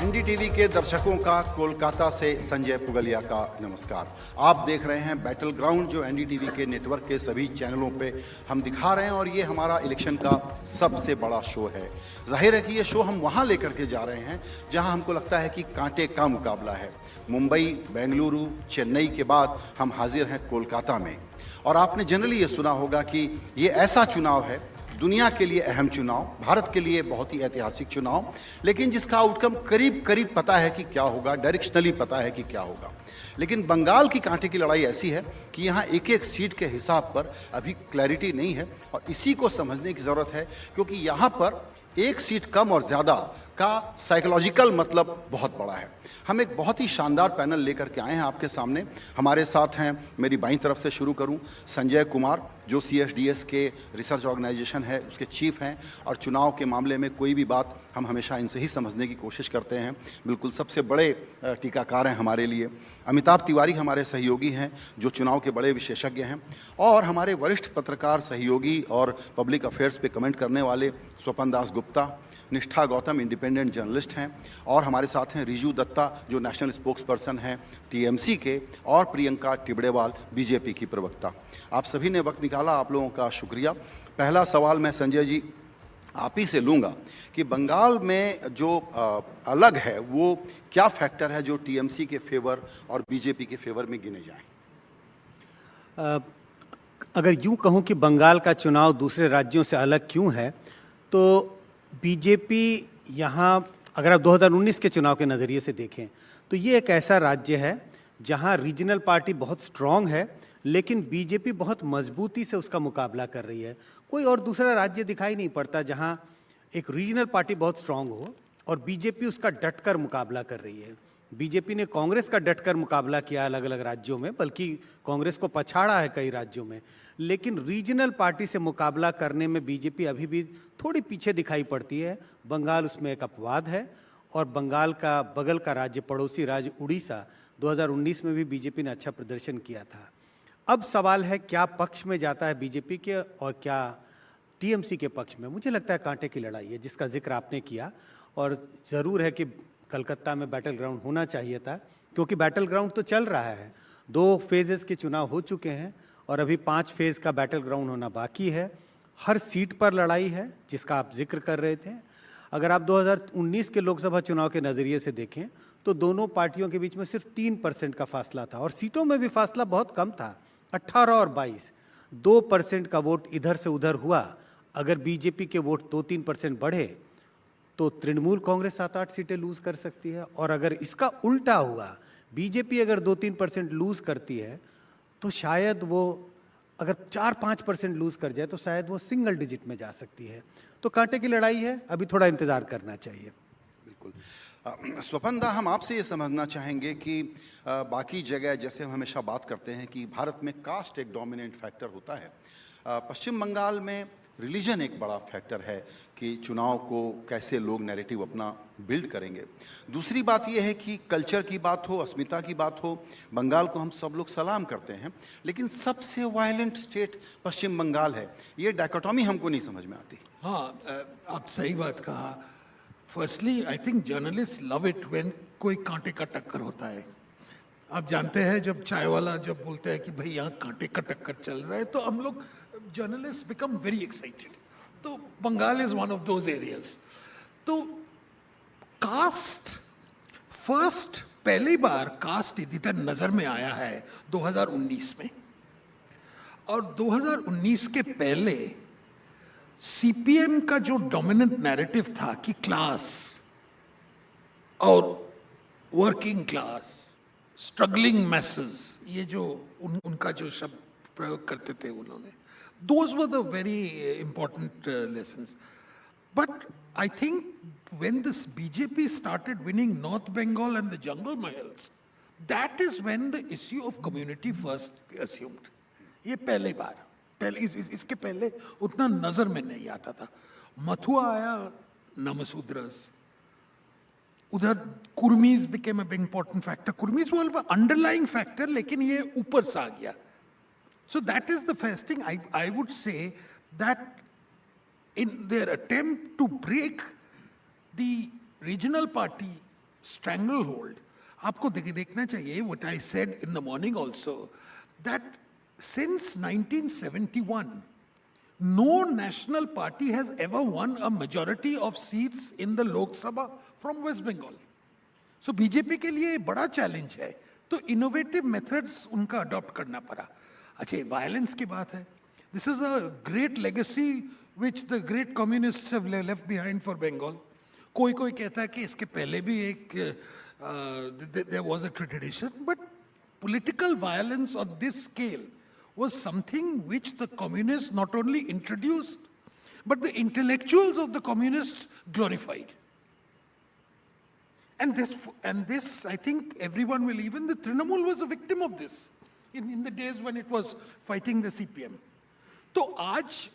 NDTV के दर्शकों का कोलकाता से संजय पुगलिया का नमस्कार। आप देख रहे हैं बैटल ग्राउंड, जो एनडीटीवी के नेटवर्क के सभी चैनलों पे हम दिखा रहे हैं और ये हमारा इलेक्शन का सबसे बड़ा शो है। जाहिर है कि ये शो हम वहाँ लेकर के जा रहे हैं जहाँ हमको लगता है कि कांटे का मुकाबला है। मुंबई, बेंगलुरु, चेन्नई के बाद हम हाजिर हैं कोलकाता में। और आपने जनरली ये सुना होगा कि ये ऐसा चुनाव है, दुनिया के लिए अहम चुनाव, भारत के लिए बहुत ही ऐतिहासिक चुनाव, लेकिन जिसका आउटकम करीब करीब पता है कि क्या होगा, डायरेक्शनली पता है कि क्या होगा। लेकिन बंगाल की कांटे की लड़ाई ऐसी है कि यहाँ एक एक सीट के हिसाब पर अभी क्लैरिटी नहीं है और इसी को समझने की ज़रूरत है, क्योंकि यहाँ पर एक सीट कम और ज़्यादा का साइकोलॉजिकल मतलब बहुत बड़ा है। हम एक बहुत ही शानदार पैनल लेकर के आए हैं आपके सामने। हमारे साथ हैं, मेरी बाईं तरफ से शुरू करूं, संजय कुमार, जो CSDS के रिसर्च ऑर्गेनाइजेशन है उसके चीफ हैं और चुनाव के मामले में कोई भी बात हम हमेशा इनसे ही समझने की कोशिश करते हैं। बिल्कुल सबसे बड़े टीकाकार हैं हमारे लिए। अमिताभ तिवारी हमारे सहयोगी हैं, जो चुनाव के बड़े विशेषज्ञ हैं। और हमारे वरिष्ठ पत्रकार सहयोगी और पब्लिक अफेयर्स पे कमेंट करने वाले स्वपन दास गुप्ता, निष्ठा गौतम इंडिपेंडेंट जर्नलिस्ट हैं। और हमारे साथ हैं रिजू दत्ता, जो नेशनल स्पोक्स पर्सन हैं TMC के, और प्रियंका टिबड़ेवाल, BJP की प्रवक्ता। आप सभी ने वक्त निकाला, आप लोगों का शुक्रिया। पहला सवाल मैं संजय जी आप ही से लूँगा कि बंगाल में जो अलग है वो क्या फैक्टर है जो TMC के फेवर और BJP के फेवर में गिने जाएं? अगर यूँ कहूँ कि बंगाल का चुनाव दूसरे राज्यों से अलग क्यों है, तो BJP यहाँ, अगर आप 2019 के चुनाव के नज़रिए से देखें तो ये एक ऐसा राज्य है जहाँ रीजनल पार्टी बहुत स्ट्रॉन्ग है, लेकिन BJP बहुत मजबूती से उसका मुकाबला कर रही है। कोई और दूसरा राज्य दिखाई नहीं पड़ता जहाँ एक रीजनल पार्टी बहुत स्ट्रॉन्ग हो और BJP उसका डटकर मुकाबला कर रही है। BJP ने कांग्रेस का डटकर मुकाबला किया अलग अलग राज्यों में, बल्कि कांग्रेस को पछाड़ा है कई राज्यों में, लेकिन रीजनल पार्टी से मुकाबला करने में BJP अभी भी थोड़ी पीछे दिखाई पड़ती है। बंगाल उसमें एक अपवाद है। और बंगाल का बगल का राज्य, पड़ोसी राज्य उड़ीसा, 2019 में भी BJP ने अच्छा प्रदर्शन किया था। अब सवाल है क्या पक्ष में जाता है BJP के और क्या TMC के पक्ष में। मुझे लगता है कांटे की लड़ाई है, जिसका जिक्र आपने किया। और ज़रूर है कि कलकत्ता में बैटल ग्राउंड होना चाहिए था, क्योंकि बैटल ग्राउंड तो चल रहा है। 2 फेजेस के चुनाव हो चुके हैं और अभी 5 फेज़ का बैटल ग्राउंड होना बाकी है। हर सीट पर लड़ाई है, जिसका आप जिक्र कर रहे थे। अगर आप 2019 के लोकसभा चुनाव के नज़रिए से देखें तो दोनों पार्टियों के बीच में सिर्फ 3% का फासला था और सीटों में भी फासला बहुत कम था, 18 और 22। 2% का वोट इधर से उधर हुआ। अगर BJP के वोट 2-3% बढ़े तो तृणमूल कांग्रेस 7-8 सीटें लूज कर सकती है। और अगर इसका उल्टा हुआ, BJP अगर 2-3% लूज करती है तो शायद वो, अगर 4-5% लूज कर जाए तो शायद वो सिंगल डिजिट में जा सकती है। तो कांटे की लड़ाई है, अभी थोड़ा इंतजार करना चाहिए। बिल्कुल। स्वपन दा, हम आपसे ये समझना चाहेंगे कि बाकी जगह जैसे हम हमेशा बात करते हैं कि भारत में कास्ट एक डोमिनेंट फैक्टर होता है, पश्चिम बंगाल में रिलीजन एक बड़ा फैक्टर है कि चुनाव को कैसे लोग नैरेटिव अपना बिल्ड करेंगे। दूसरी बात यह है कि कल्चर की बात हो, अस्मिता की बात हो, बंगाल को हम सब लोग सलाम करते हैं, लेकिन सबसे वायलेंट स्टेट पश्चिम बंगाल है। ये डायकोटॉमी हमको नहीं समझ में आती। हाँ, आप सही बात कहा। Firstly I think journalist love it when कोई कांटे का टक्कर होता है। आप जानते हैं, जब चाय वाला जब बोलते हैं कि भाई यहाँ कांटे का टक्कर चल रहा है, तो हम लोग जर्नलिस्ट बिकम वेरी एक्साइटेड। तो Bengal is one of those areas. तो कास्ट फर्स्ट, पहली बार कास्ट इधर नजर में आया है 2019 में। और 2019 के पहले CPM का जो डोमिनेंट नैरेटिव था कि क्लास और वर्किंग क्लास, स्ट्रगलिंग मैसेज, ये जो उनका जो शब्द प्रयोग करते थे उन्होंने, those were the very important lessons. But I think when this BJP started winning North Bengal and the Jungle Mahals, that is when the issue of community first assumed. ये पहले बार, इसके पहले उतना नजर में नहीं आता था। मथुआ आया, नमसूद्रस, उधर कुर्मीज became a big important factor. कुर्मीज वो underlying factor, लेकिन ये ऊपर से आ गया। So that is the first thing. I would say that in their attempt to break the regional party stranglehold. आपको देखना चाहिए what I said in the morning also, that since 1971, no national party has ever won a majority of seats in the Lok Sabha from West Bengal. So BJP के लिए बड़ा challenge है, तो innovative methods उनका adopt करना पड़ा. अच्छा, violence की बात है. This is a great legacy which the great communists have left behind for Bengal. कोई कहता है कि इसके पहले भी एक there was a tradition, but political violence on this scale was something which the communists not only introduced, but the intellectuals of the communists glorified. And this, I think everyone will, even the Trinamool was a victim of this in the days when it was fighting the CPM. So, aaj,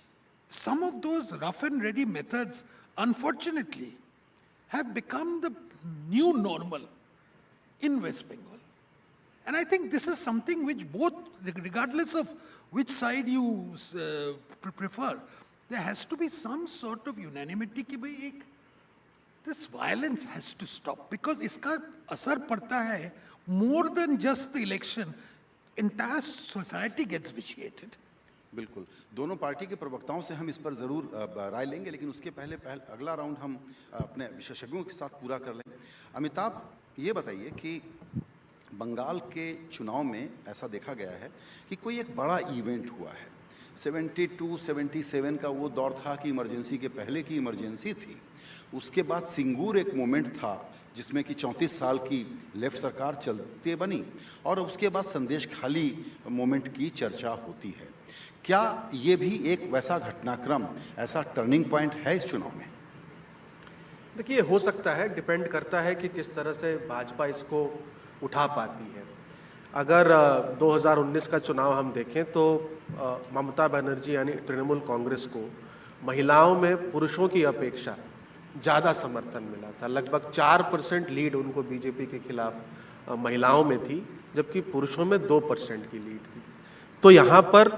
some of those rough and ready methods, unfortunately, have become the new normal in West Bengal. And I think this is something which both, regardless of which side you prefer, there has to be some sort of unanimity कि भाई एक this violence has to stop, because इसका असर पड़ता है more than just the election, entire society gets vitiated. बिल्कुल, दोनों party के प्रवक्ताओं से हम इस पर ज़रूर राय लेंगे, लेकिन उसके पहले अगला राउंड हम अपने विशेषज्ञों के साथ पूरा कर लें. अमिताभ, ये बताइए कि बंगाल के चुनाव में ऐसा देखा गया है कि कोई एक बड़ा इवेंट हुआ है. 72-77 का वो दौर था कि इमरजेंसी के पहले की इमरजेंसी थी. उसके बाद सिंगूर एक मोमेंट था जिसमें कि 34 साल की लेफ्ट सरकार चलते बनी, और उसके बाद संदेश खाली मोमेंट की चर्चा होती है. क्या ये भी एक वैसा घटनाक्रम, ऐसा टर्निंग पॉइंट है इस चुनाव में? देखिए, हो सकता है, डिपेंड करता है कि किस तरह से भाजपा इसको उठा पाती है. अगर 2019 का चुनाव हम देखें तो ममता बनर्जी यानी तृणमूल कांग्रेस को महिलाओं में पुरुषों की अपेक्षा ज़्यादा समर्थन मिला था. लगभग 4% लीड उनको बीजेपी के खिलाफ महिलाओं में थी, जबकि पुरुषों में 2% की लीड थी. तो यहाँ पर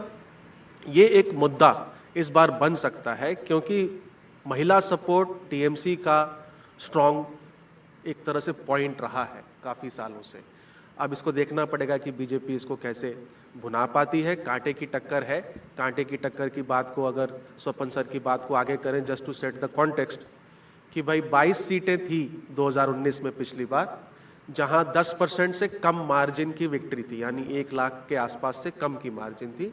ये एक मुद्दा इस बार बन सकता है, क्योंकि महिला सपोर्ट टीएमसी का स्ट्रॉन्ग एक तरह से पॉइंट रहा है काफ़ी सालों से. अब इसको देखना पड़ेगा कि बीजेपी इसको कैसे भुना पाती है. कांटे की टक्कर है. कांटे की टक्कर की बात को अगर स्वपन सर की बात को आगे करें, just to set the context, कि भाई 22 सीटें थी 2019 में पिछली बार, जहां 10% से कम मार्जिन की विक्ट्री थी, यानी 1 लाख के आसपास से कम की मार्जिन थी.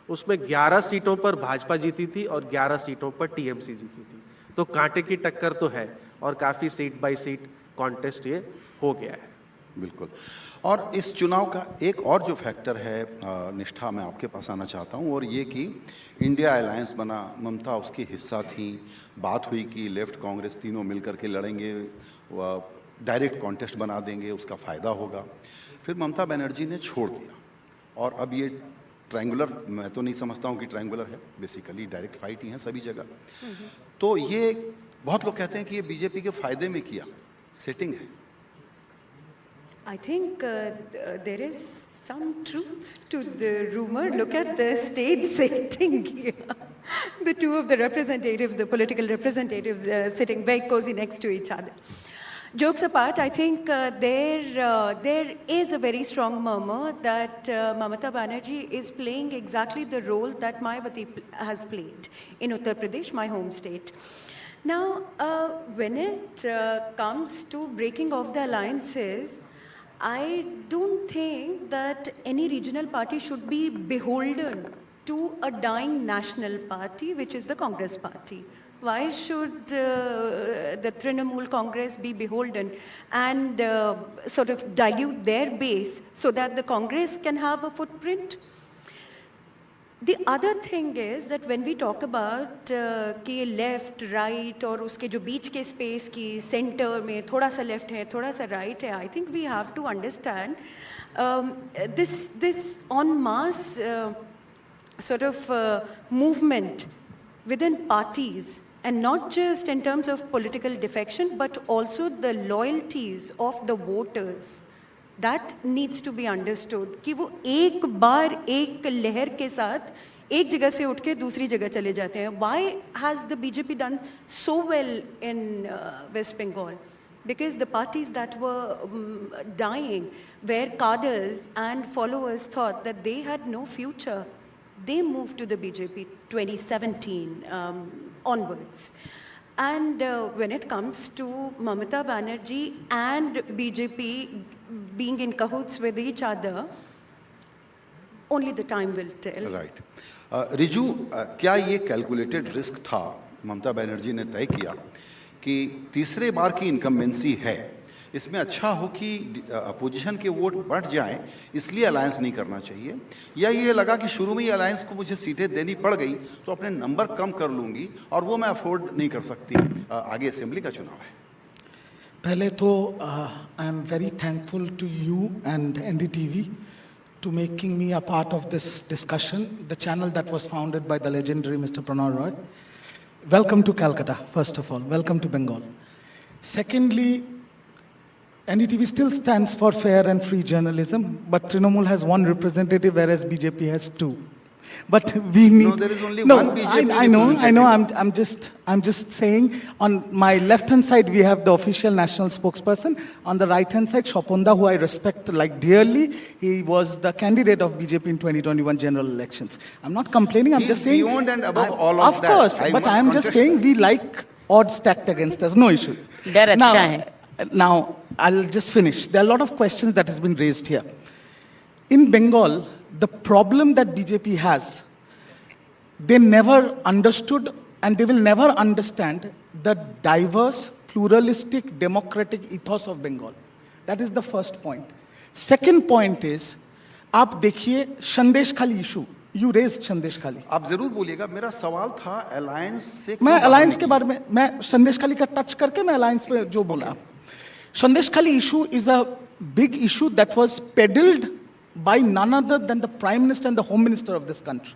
उसमें 11 सीटों पर भाजपा जीती थी और 11 सीटों पर टीएमसी जीती थी. तो कांटे की टक्कर तो है, और काफ़ी सीट बाय सीट कॉन्टेस्ट ये हो गया है. बिल्कुल. और इस चुनाव का एक और जो फैक्टर है, निष्ठा, मैं आपके पास आना चाहता हूं, और ये कि इंडिया अलायंस बना, ममता उसकी हिस्सा थी. बात हुई कि लेफ्ट कांग्रेस तीनों मिलकर के लड़ेंगे, डायरेक्ट कॉन्टेस्ट बना देंगे, उसका फ़ायदा होगा. फिर ममता बनर्जी ने छोड़ दिया, और अब ये ट्रायंगुलर, मैं तो नहीं समझता हूँ कि ट्रायंगुलर है, बेसिकली डायरेक्ट फाइट ही है सभी जगह. तो ये बहुत लोग कहते हैं कि ये बीजेपी के फ़ायदे में किया, सेटिंग है. I think there is some truth to the rumor. Look at the stage setting here. The two of the representatives, the political representatives, sitting very cozy next to each other. Jokes apart, I think there is a very strong murmur that Mamata Banerjee is playing exactly the role that Mayawati has played in Uttar Pradesh, my home state. Now, when it comes to breaking off the alliances, I don't think that any regional party should be beholden to a dying national party, which is the Congress party. Why should the Trinamool Congress be beholden and sort of dilute their base so that the Congress can have a footprint? The other thing is that when we talk about कि left, right और उसके जो बीच के space की center में थोड़ा सा left है, थोड़ा सा right है, I think we have to understand this en masse sort of movement within parties, and not just in terms of political defection, but also the loyalties of the voters. That needs to be understood कि वो एक बार एक लहर के साथ एक जगह से उठ के दूसरी जगह चले जाते हैं. Why has the BJP done so well in West Bengal? because the parties that were dying, where cadres and followers thought that they had no future, they moved to the BJP 2017 onwards. And when it comes to Mamata Banerjee and BJP being in cahoots with each other, only the time will tell. Right Riju, क्या ये calculated risk था, ममता बनर्जी ने तय किया कि तीसरे बार की incumbency है, इसमें अच्छा हो कि अपोजिशन के वोट बढ़ जाएं, इसलिए अलायंस नहीं करना चाहिए, या ये लगा कि शुरू में ही अलायंस को मुझे सीटें देनी पड़ गई तो अपने नंबर कम कर लूंगी और वो मैं अफोर्ड नहीं कर सकती, आगे असेंबली का चुनाव है? पहले तो I am very thankful to you and NDTV to making me a part of this discussion, the channel that was founded by the legendary Mr. Pranay Roy. Welcome to Calcutta, first of all. Welcome to Bengal. Secondly, NDTV still stands for fair and free journalism, but Trinamool has one representative, whereas BJP has two. But we need... No, there is only one BJP I know. representative. I'm just saying, on my left-hand side, we have the official national spokesperson. On the right-hand side, Shoponda, who I respect like dearly. He was the candidate of BJP in 2021 general elections. I'm not complaining, I'm He just is saying... beyond and above all of Of that. course, I but must I'm just contest saying that. we like odds stacked against us, no issues. डर अच्छा है। Now, I'll just finish. There are a lot of questions that has been raised here. In Bengal, the problem that BJP has, they never understood and they will never understand the diverse, pluralistic, democratic ethos of Bengal. That is the first point. Second point is, आप देखिए संदेश खाली issue. You raised संदेश खाली. आप जरूर बोलिएगा, मेरा सवाल था अलायंस से मैं क्यों अलायंस बाहर के बारे में, मैं संदेश खाली का टच करके मैं अलायंस पे जो बोला. संदेश खाली issue is a big issue that was peddled by none other than the Prime Minister and the Home Minister of this country.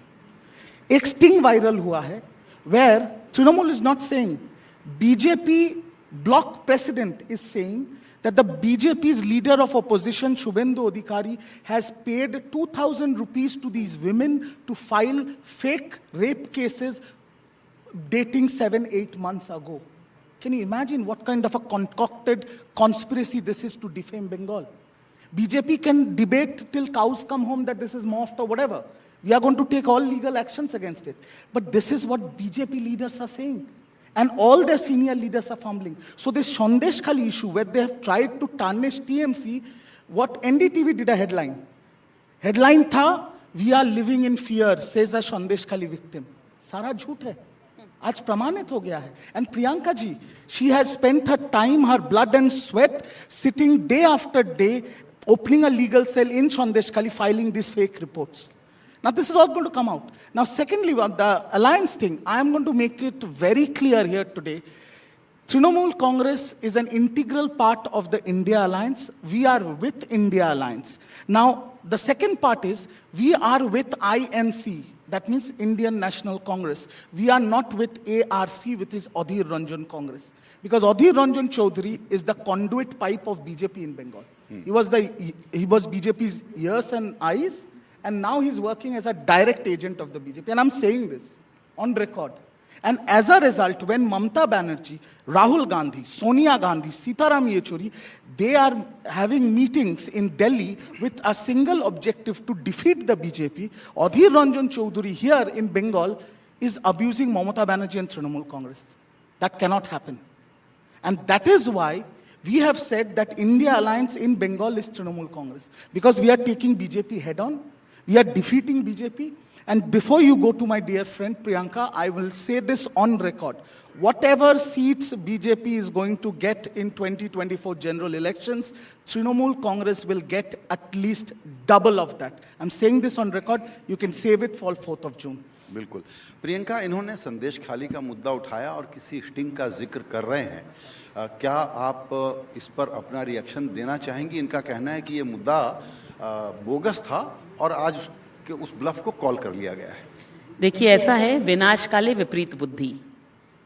एक sting viral हुआ है, where Trinamool is not saying, BJP block president is saying that the BJP's leader of opposition, Shubhendu Adhikari, has paid 2,000 rupees to these women to file fake rape cases dating 7-8 months ago. Can you imagine what kind of a concocted conspiracy this is to defame Bengal? BJP can debate till cows come home that this is morphed or whatever. We are going to take all legal actions against it. But this is what BJP leaders are saying. And all their senior leaders are fumbling. So this Sandesh Khali issue, where they have tried to tarnish TMC, what NDTV did a headline. Headline tha, we are living in fear, says a Sandesh Khali victim. Sara jhoot hai. आज प्रमाणित हो गया है. And Priyanka ji, she has spent her time, her blood and sweat, sitting day after day, opening a legal cell in Sandesh Khali, filing these fake reports. Now this is all going to come out. Now secondly, the alliance thing, I am going to make it very clear here today. Trinamool Congress is an integral part of the India Alliance. We are with India Alliance. Now the second part is, we are with INC. That means Indian National Congress. We are not with ARC, which is Adhir Ranjan Congress. Because Adhir Ranjan Chaudhary is the conduit pipe of BJP in Bengal. He was BJP's ears and eyes, and now he's working as a direct agent of the BJP. And I'm saying this on record. And as a result, when Mamata Banerjee, Rahul Gandhi, Sonia Gandhi, Sitaram Yechuri, they are having meetings in Delhi with a single objective to defeat the BJP, Adhir Ranjan Chaudhary here in Bengal is abusing Mamata Banerjee and Trinamool Congress. That cannot happen. And that is why we have said that India Alliance in Bengal is Trinamool Congress. Because we are taking BJP head on. We are defeating BJP. And before you go to my dear friend Priyanka, I will say this on record. Whatever seats BJP is going to get in 2024 general elections, Trinamool Congress will get at least double of that. I'm saying this on record. You can save it for 4th of June. बिल्कुल. प्रियंका, इन्होंने संदेश खाली का मुद्दा उठाया और किसी sting का जिक्र कर रहे हैं. क्या आप इस पर अपना रिएक्शन देना चाहेंगी? इनका कहना है कि ये मुद्दा बोगस था और आज कि उस ब्लफ को कॉल कर लिया गया है. देखिए, ऐसा है, विनाश काले विपरीत बुद्धि,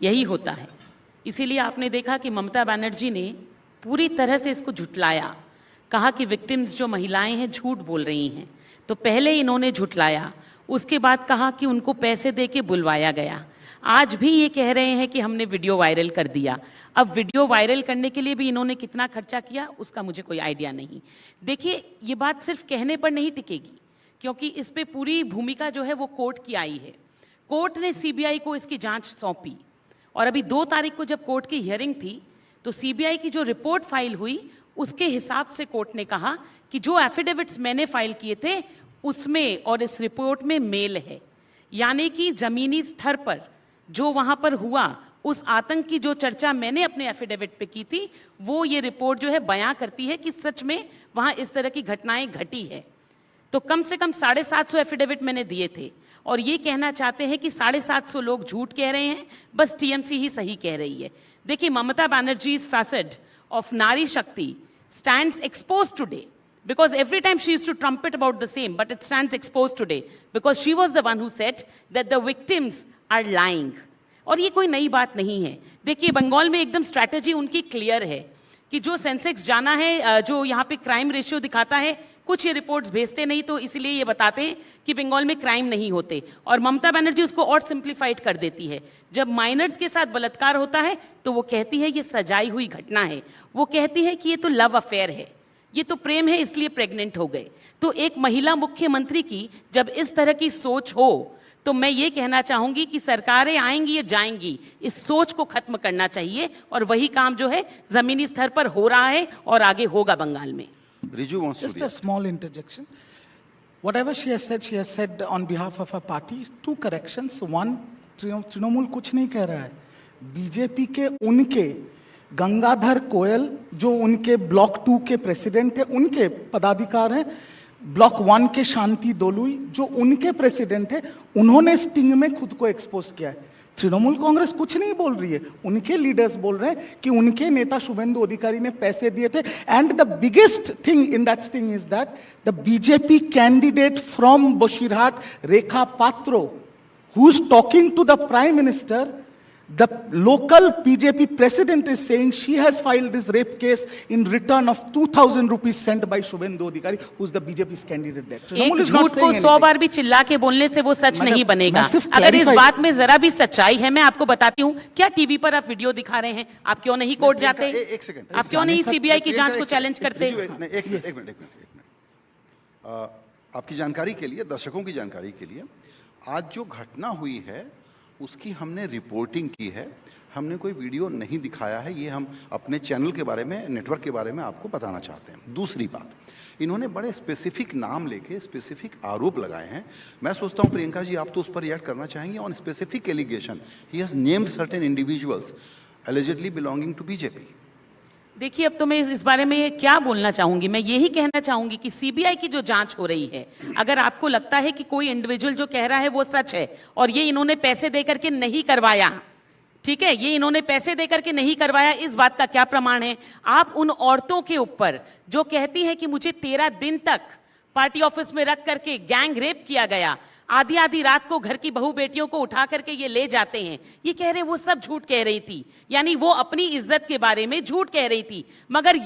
यही होता है. इसीलिए आपने देखा कि ममता बनर्जी ने पूरी तरह से इसको झुटलाया, कहा कि विक्टिम्स जो महिलाएं हैं झूठ बोल रही हैं. तो पहले इन्होंने झुटलाया, उसके बाद कहा कि उनको पैसे दे के बुलवाया गया. आज भी ये कह रहे हैं कि हमने वीडियो वायरल कर दिया। अब वीडियो वायरल करने के लिए भी इन्होंने कितना खर्चा किया उसका मुझे कोई आइडिया नहीं। देखिए, ये बात सिर्फ कहने पर नहीं टिकेगी, क्योंकि इस पे पूरी भूमिका जो है वो कोर्ट की आई है। कोर्ट ने सीबीआई को इसकी जांच सौंपी और अभी 2 तारीख को जब कोर्ट की हियरिंग थी तो सीबीआई की जो रिपोर्ट फाइल हुई उसके हिसाब से कोर्ट ने कहा कि जो एफिडेविट्स मैंने फाइल किए थे उसमें और इस रिपोर्ट में मेल है, यानी कि जमीनी स्तर पर जो वहां पर हुआ उस आतंक की जो चर्चा मैंने अपने एफिडेविट पे की थी वो ये रिपोर्ट जो है बयां करती है कि सच में वहां इस तरह की घटनाएं घटी है। तो कम से कम 750 एफिडेविट मैंने दिए थे और ये कहना चाहते हैं कि 750 लोग झूठ कह रहे हैं, बस टीएमसी ही सही कह रही है। देखिए, ममता बनर्जी's facet of Nari Shakti stands exposed today because every time she used to trumpet about the same, but it stands exposed today because she was the one who said that the victims are lying. और ये कोई नई बात नहीं है। देखिए, बंगाल में एकदम स्ट्रैटेजी उनकी क्लियर है कि जो सेंसेक्स जाना है, जो यहाँ पे क्राइम रेशियो दिखाता है, कुछ ये रिपोर्ट्स भेजते नहीं तो इसलिए ये बताते हैं कि बंगाल में क्राइम नहीं होते, और ममता बनर्जी उसको और सिंप्लीफाइड कर देती है। जब माइनर्स के साथ बलात्कार होता है तो वो कहती है ये सजाई हुई घटना है, वो कहती है कि ये तो लव अफेयर है, ये तो प्रेम है इसलिए प्रेग्नेंट हो गए। तो एक महिला मुख्यमंत्री की जब इस तरह की सोच हो तो मैं ये कहना चाहूंगी कि सरकारें आएंगी या जाएंगी, इस सोच को खत्म करना चाहिए, और वही काम जो है जमीनी स्तर पर हो रहा है और आगे होगा बंगाल में। Riju wants to Just a react. small interjection. Whatever she has said on behalf of her party. 2 corrections. One, Trinamool कुछ नहीं कह रहा है। बीजेपी के उनके गंगाधर कोयल जो उनके ब्लॉक 2 के प्रेसिडेंट है, उनके पदाधिकार हैं। ब्लॉक 1 के शांति दोलुई जो उनके प्रेसिडेंट है, उन्होंने स्टिंग में खुद को एक्सपोज किया है। तृणमूल कांग्रेस कुछ नहीं बोल रही है, उनके लीडर्स बोल रहे हैं कि उनके नेता शुभेंदु अधिकारी ने पैसे दिए थे। And the biggest thing in that sting is that the BJP candidate from Basirhat, Rekha Patra, who is talking to the prime minister, the local BJP president is saying she has filed this rape case in return of 2,000 rupees sent by Shubhendu Adhikari, who is the BJP's candidate there. एक झूठ को 100 बार भी चिल्ला के बोलने से वो सच नहीं बनेगा। अगर इस बात में जरा भी सच्चाई है, मैं आपको बताती हूँ, क्या टीवी पर आप वीडियो दिखा रहे हैं, आप क्यों नहीं कोर्ट जाते? एक सेकंड, आप क्यों नहीं सीबीआई की जांच को चैलेंज करते? एक मिनट। आपकी जानकारी के लिए, दर्शकों की जानकारी के लिए, आज जो घटना हुई है उसकी हमने रिपोर्टिंग की है, हमने कोई वीडियो नहीं दिखाया है। ये हम अपने चैनल के बारे में, नेटवर्क के बारे में आपको बताना चाहते हैं। दूसरी बात, इन्होंने बड़े स्पेसिफिक नाम लेके स्पेसिफिक आरोप लगाए हैं। मैं सोचता हूँ प्रियंका जी आप तो उस पर रिएक्ट करना चाहेंगे। On specific allegation he has named certain individuals allegedly belonging to BJP. देखिए, अब तो मैं इस बारे में क्या बोलना चाहूंगी, मैं यही कहना चाहूंगी कि सीबीआई की जो जांच हो रही है, अगर आपको लगता है कि कोई इंडिविजुअल जो कह रहा है वो सच है और ये इन्होंने पैसे देकर के नहीं करवाया, ठीक है, ये इन्होंने पैसे देकर के नहीं करवाया, इस बात का क्या प्रमाण है? आप उन औरतों के ऊपर जो कहती हैं कि मुझे 13 दिन तक पार्टी ऑफिस में रख करके गैंग रेप किया गया, आधी आधी रात को घर की बहू बेटियों को उठा करके ये ले जाते हैं, ये कह रहे वो सब झूठ कह रही थी, यानी वो अपनी इज्जत के बारे में झूठ कह रही थी। मगर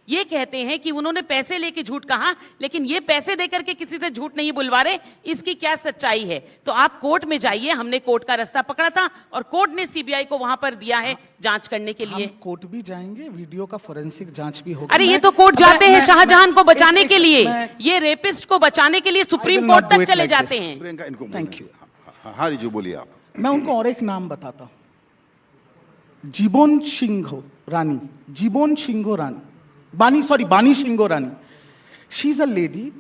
ये कहते हैं कि उन्होंने पैसे लेके झूठ कहा, लेकिन ये पैसे देकर के किसी से झूठ नहीं बुलवा रहे, इसकी क्या सच्चाई है? तो आप कोर्ट में जाइए, हमने कोर्ट का रास्ता पकड़ा था और कोर्ट ने सीबीआई को वहां पर दिया है जांच करने के लिए। हम कोर्ट भी जाएंगे, वीडियो का फोरेंसिक जांच भी होगा। अरे ये तो कोर्ट जाते हैं शाहजहां को बचाने के लिए, ये रेपिस्ट को बचाने के लिए सुप्रीम कोर्ट तक चले जाते हैं। प्रियंका इनको Thank you. हाँ रिजू बोलिए आप। मैं उनको और एक नाम बताता हूं, जीबन सिंह रानी, जीबन सिंह रानी, बानी सिंह रानी। She is a lady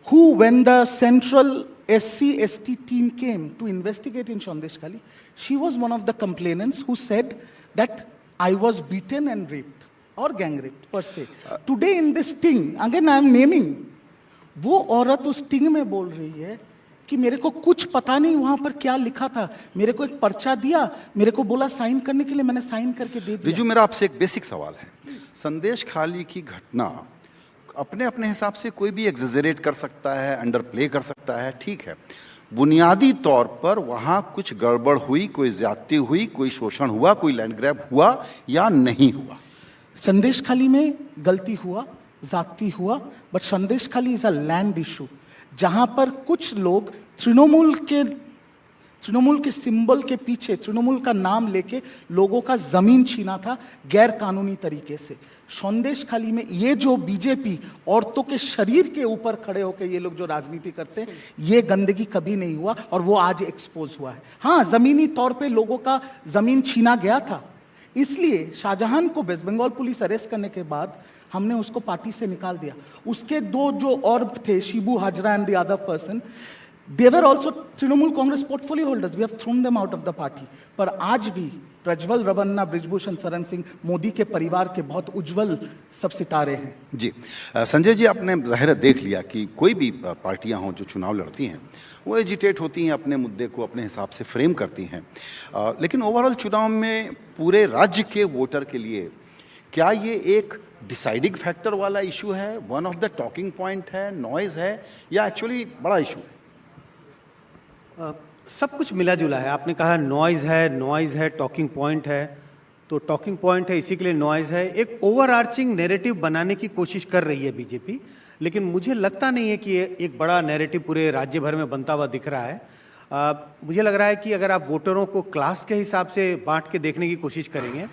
who, when the central SC/ST team came to investigate in Sandeshkhali, she was one of the complainants who said that I was beaten and raped or gang raped per se. Today in this sting, again I am naming, वो औरत उस sting में बोल रही है कि मेरे को कुछ पता नहीं वहां पर क्या लिखा था, मेरे को एक पर्चा दिया, मेरे को बोला साइन करने के लिए, मैंने साइन करके दे दिया। रिजू मेरा आपसे एक बेसिक सवाल है, संदेश खाली की घटना अपने अपने हिसाब से कोई भी एग्जेजरेट कर सकता है, अंडर प्ले कर सकता है, ठीक है, बुनियादी तौर पर वहां कुछ गड़बड़ हुई, कोई ज्यादती हुई, कोई शोषण हुआ, कोई लैंड ग्रैब हुआ या नहीं हुआ? संदेश खाली में गलती हुआ, जाति हुआ, बट संदेश खाली इज अ लैंड इशू, जहां पर कुछ लोग तृणमूल के तृणमूल के सिंबल के पीछे तृणमूल का नाम लेके लोगों का जमीन छीना था गैर कानूनी तरीके से। संदेशखाली में ये जो बीजेपी औरतों के शरीर के ऊपर खड़े होकर ये लोग जो राजनीति करते हैं, ये गंदगी कभी नहीं हुआ और वो आज एक्सपोज हुआ है। हाँ, जमीनी तौर पे लोगों का जमीन छीना गया था, इसलिए शाहजहां को वेस्ट बंगाल पुलिस अरेस्ट करने के बाद हमने उसको पार्टी से निकाल दिया। उसके दो जो और थे, Shibu Hazra and the other person, they were also Trinamool Congress portfolio holders. We have thrown them out of the party. पर आज भी प्रज्वल रवन्ना, ब्रिजभूषण शरण सिंह मोदी के परिवार के बहुत उज्जवल सब सितारे हैं। जी संजय जी, आपने ज़ाहिर देख लिया कि कोई भी पार्टियां हों जो चुनाव लड़ती हैं वो एजिटेट होती हैं, अपने मुद्दे को अपने हिसाब से फ्रेम करती हैं, लेकिन ओवरऑल चुनाव में पूरे राज्य के वोटर के लिए क्या ये एक डिसाइडिंग फैक्टर वाला इशू है, one of the talking point है, नॉइज है, या एक्चुअली बड़ा इशू है? सब कुछ मिला जुला है। आपने कहा नॉइज़ है, टॉकिंग पॉइंट है, तो टॉकिंग पॉइंट है, इसी के लिए नॉइज़ है। एक ओवरआर्चिंग नैरेटिव बनाने की कोशिश कर रही है बीजेपी, लेकिन मुझे लगता नहीं है कि ये एक बड़ा नैरेटिव पूरे राज्य भर में बनता हुआ दिख रहा है। मुझे लग रहा है कि अगर आप वोटरों को क्लास के हिसाब से बांट के देखने की कोशिश करेंगे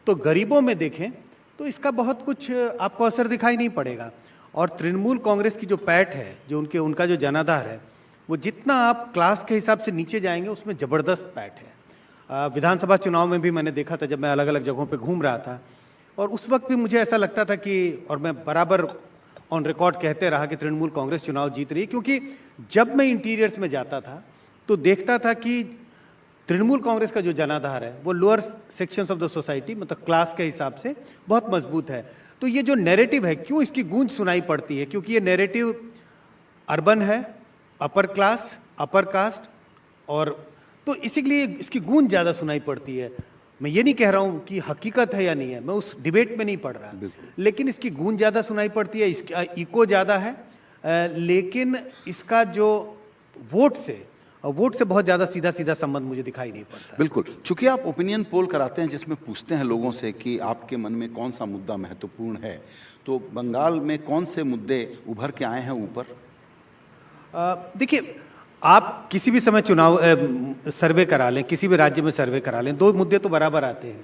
तो गरीबों में देखें तो इसका बहुत कुछ आपको असर दिखाई नहीं पड़ेगा। और तृणमूल कांग्रेस की जो पैठ है, जो उनका जो जनाधार है, वो जितना आप क्लास के हिसाब से नीचे जाएंगे उसमें ज़बरदस्त पैठ है। विधानसभा चुनाव में भी मैंने देखा था, जब मैं अलग अलग जगहों पे घूम रहा था, और उस वक्त भी मुझे ऐसा लगता था कि, और मैं बराबर ऑन रिकॉर्ड कहते रहा कि तृणमूल कांग्रेस चुनाव जीत रही है, क्योंकि जब मैं इंटीरियर्स में जाता था तो देखता था कि तृणमूल कांग्रेस का जो जनाधार है वो lower sections of the society, मतलब क्लास के हिसाब से बहुत मजबूत है। तो ये जो नैरेटिव है, क्यों इसकी गूंज सुनाई पड़ती है? क्योंकि ये नैरेटिव अर्बन है, अपर क्लास, अपर कास्ट, और तो इसीलिए इसकी गूंज ज़्यादा सुनाई पड़ती है। मैं ये नहीं कह रहा हूँ कि हकीकत है या नहीं है, मैं उस डिबेट में नहीं पढ़ रहा, लेकिन इसकी गूंज ज़्यादा सुनाई पड़ती है, इसका इको ज़्यादा है, लेकिन इसका जो वोट से बहुत ज़्यादा सीधा सीधा संबंध मुझे दिखाई नहीं पड़ता। बिल्कुल, चूंकि आप ओपिनियन पोल कराते हैं जिसमें पूछते हैं लोगों से कि आपके मन में कौन सा मुद्दा महत्वपूर्ण है, तो बंगाल में कौन से मुद्दे उभर के आए हैं ऊपर? देखिए, आप किसी भी समय चुनाव सर्वे करा लें, किसी भी राज्य में सर्वे करा लें, दो मुद्दे तो बराबर आते हैं,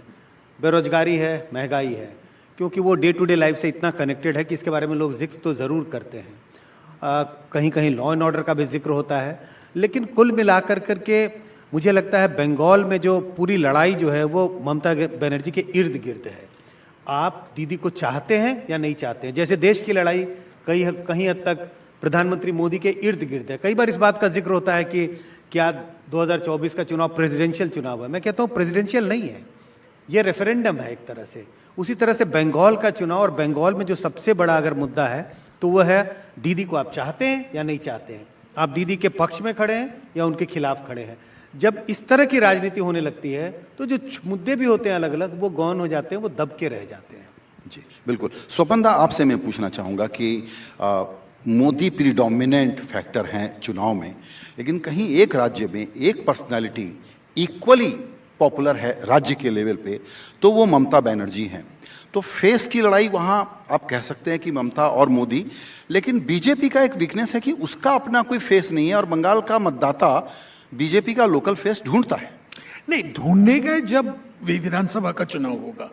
बेरोजगारी है, महंगाई है, क्योंकि वो डे टू डे लाइफ से इतना कनेक्टेड है कि इसके बारे में लोग जिक्र तो ज़रूर करते हैं। कहीं कहीं लॉ एंड ऑर्डर का भी जिक्र होता है, लेकिन कुल मिलाकर करके मुझे लगता है बंगाल में जो पूरी लड़ाई जो है वो ममता बनर्जी के इर्द गिर्द है। आप दीदी को चाहते हैं या नहीं चाहते हैं, जैसे देश की लड़ाई कहीं हद तक प्रधानमंत्री मोदी के इर्द गिर्द है। कई बार इस बात का जिक्र होता है कि क्या 2024 का चुनाव प्रेसिडेंशियल चुनाव है। मैं कहता हूँ प्रेसिडेंशियल नहीं है, ये रेफरेंडम है एक तरह से। उसी तरह से बंगाल का चुनाव, और बंगाल में जो सबसे बड़ा अगर मुद्दा है तो वह है दीदी को आप चाहते हैं या नहीं चाहते हैं, आप दीदी के पक्ष में खड़े हैं या उनके खिलाफ खड़े हैं। जब इस तरह की राजनीति होने लगती है तो जो मुद्दे भी होते हैं अलग अलग, वो गौन हो जाते हैं, वो दब के रह जाते हैं। जी बिल्कुल। स्वपन दा, आपसे मैं पूछना चाहूँगा कि मोदी प्रीडोमिनेंट फैक्टर हैं चुनाव में, लेकिन कहीं एक राज्य में एक पर्सनालिटी इक्वली पॉपुलर है राज्य के लेवल पे, तो वो ममता बनर्जी हैं। तो फेस की लड़ाई वहाँ आप कह सकते हैं कि ममता और मोदी, लेकिन बीजेपी का एक वीकनेस है कि उसका अपना कोई फेस नहीं है, और बंगाल का मतदाता बीजेपी का लोकल फेस ढूंढता है। नहीं ढूंढेंगे, जब विधानसभा का चुनाव होगा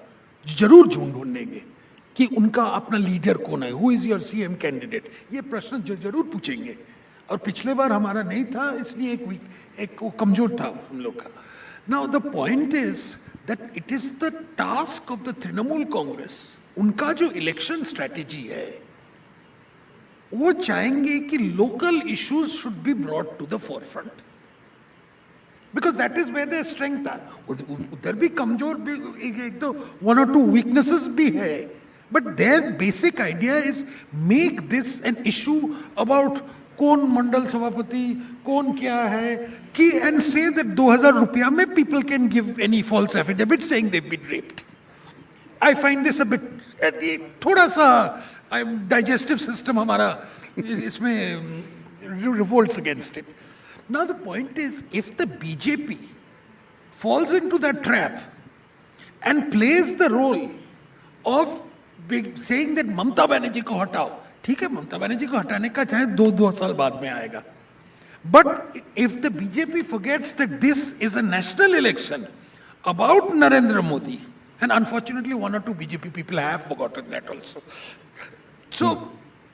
जरूर ढूंढेंगे कि उनका अपना लीडर कौन है, who is your CM candidate, ये प्रश्न जरूर पूछेंगे। और पिछले बार हमारा नहीं था, इसलिए एक वो कमजोर था हम लोग का। Now the point is that it is the task of the Trinamool Congress, उनका जो इलेक्शन स्ट्रेटेजी है वो चाहेंगे कि local issues should be brought to the forefront, because that is where their strength है। उधर भी कमजोर भी एक दो वन और टू वीकनेसेस भी है, but their basic idea is make this an issue about कौन मंडल सभापति, कौन क्या है, कि and say that 2000 रुपया में people can give any false affidavit saying they've been raped. I find this a bit थोड़ा सा digestive system हमारा इसमें revolts against it. Now the point is, if the BJP falls into that trap and plays the role of saying that Mamata Banerjee को हटाओ, ठीक है, ममता बनर्जी को हटाने का चाहे 2 साल बाद में आएगा, But if the BJP forgets that this is a national election about Narendra Modi, and unfortunately one or two BJP people have forgotten that also. So,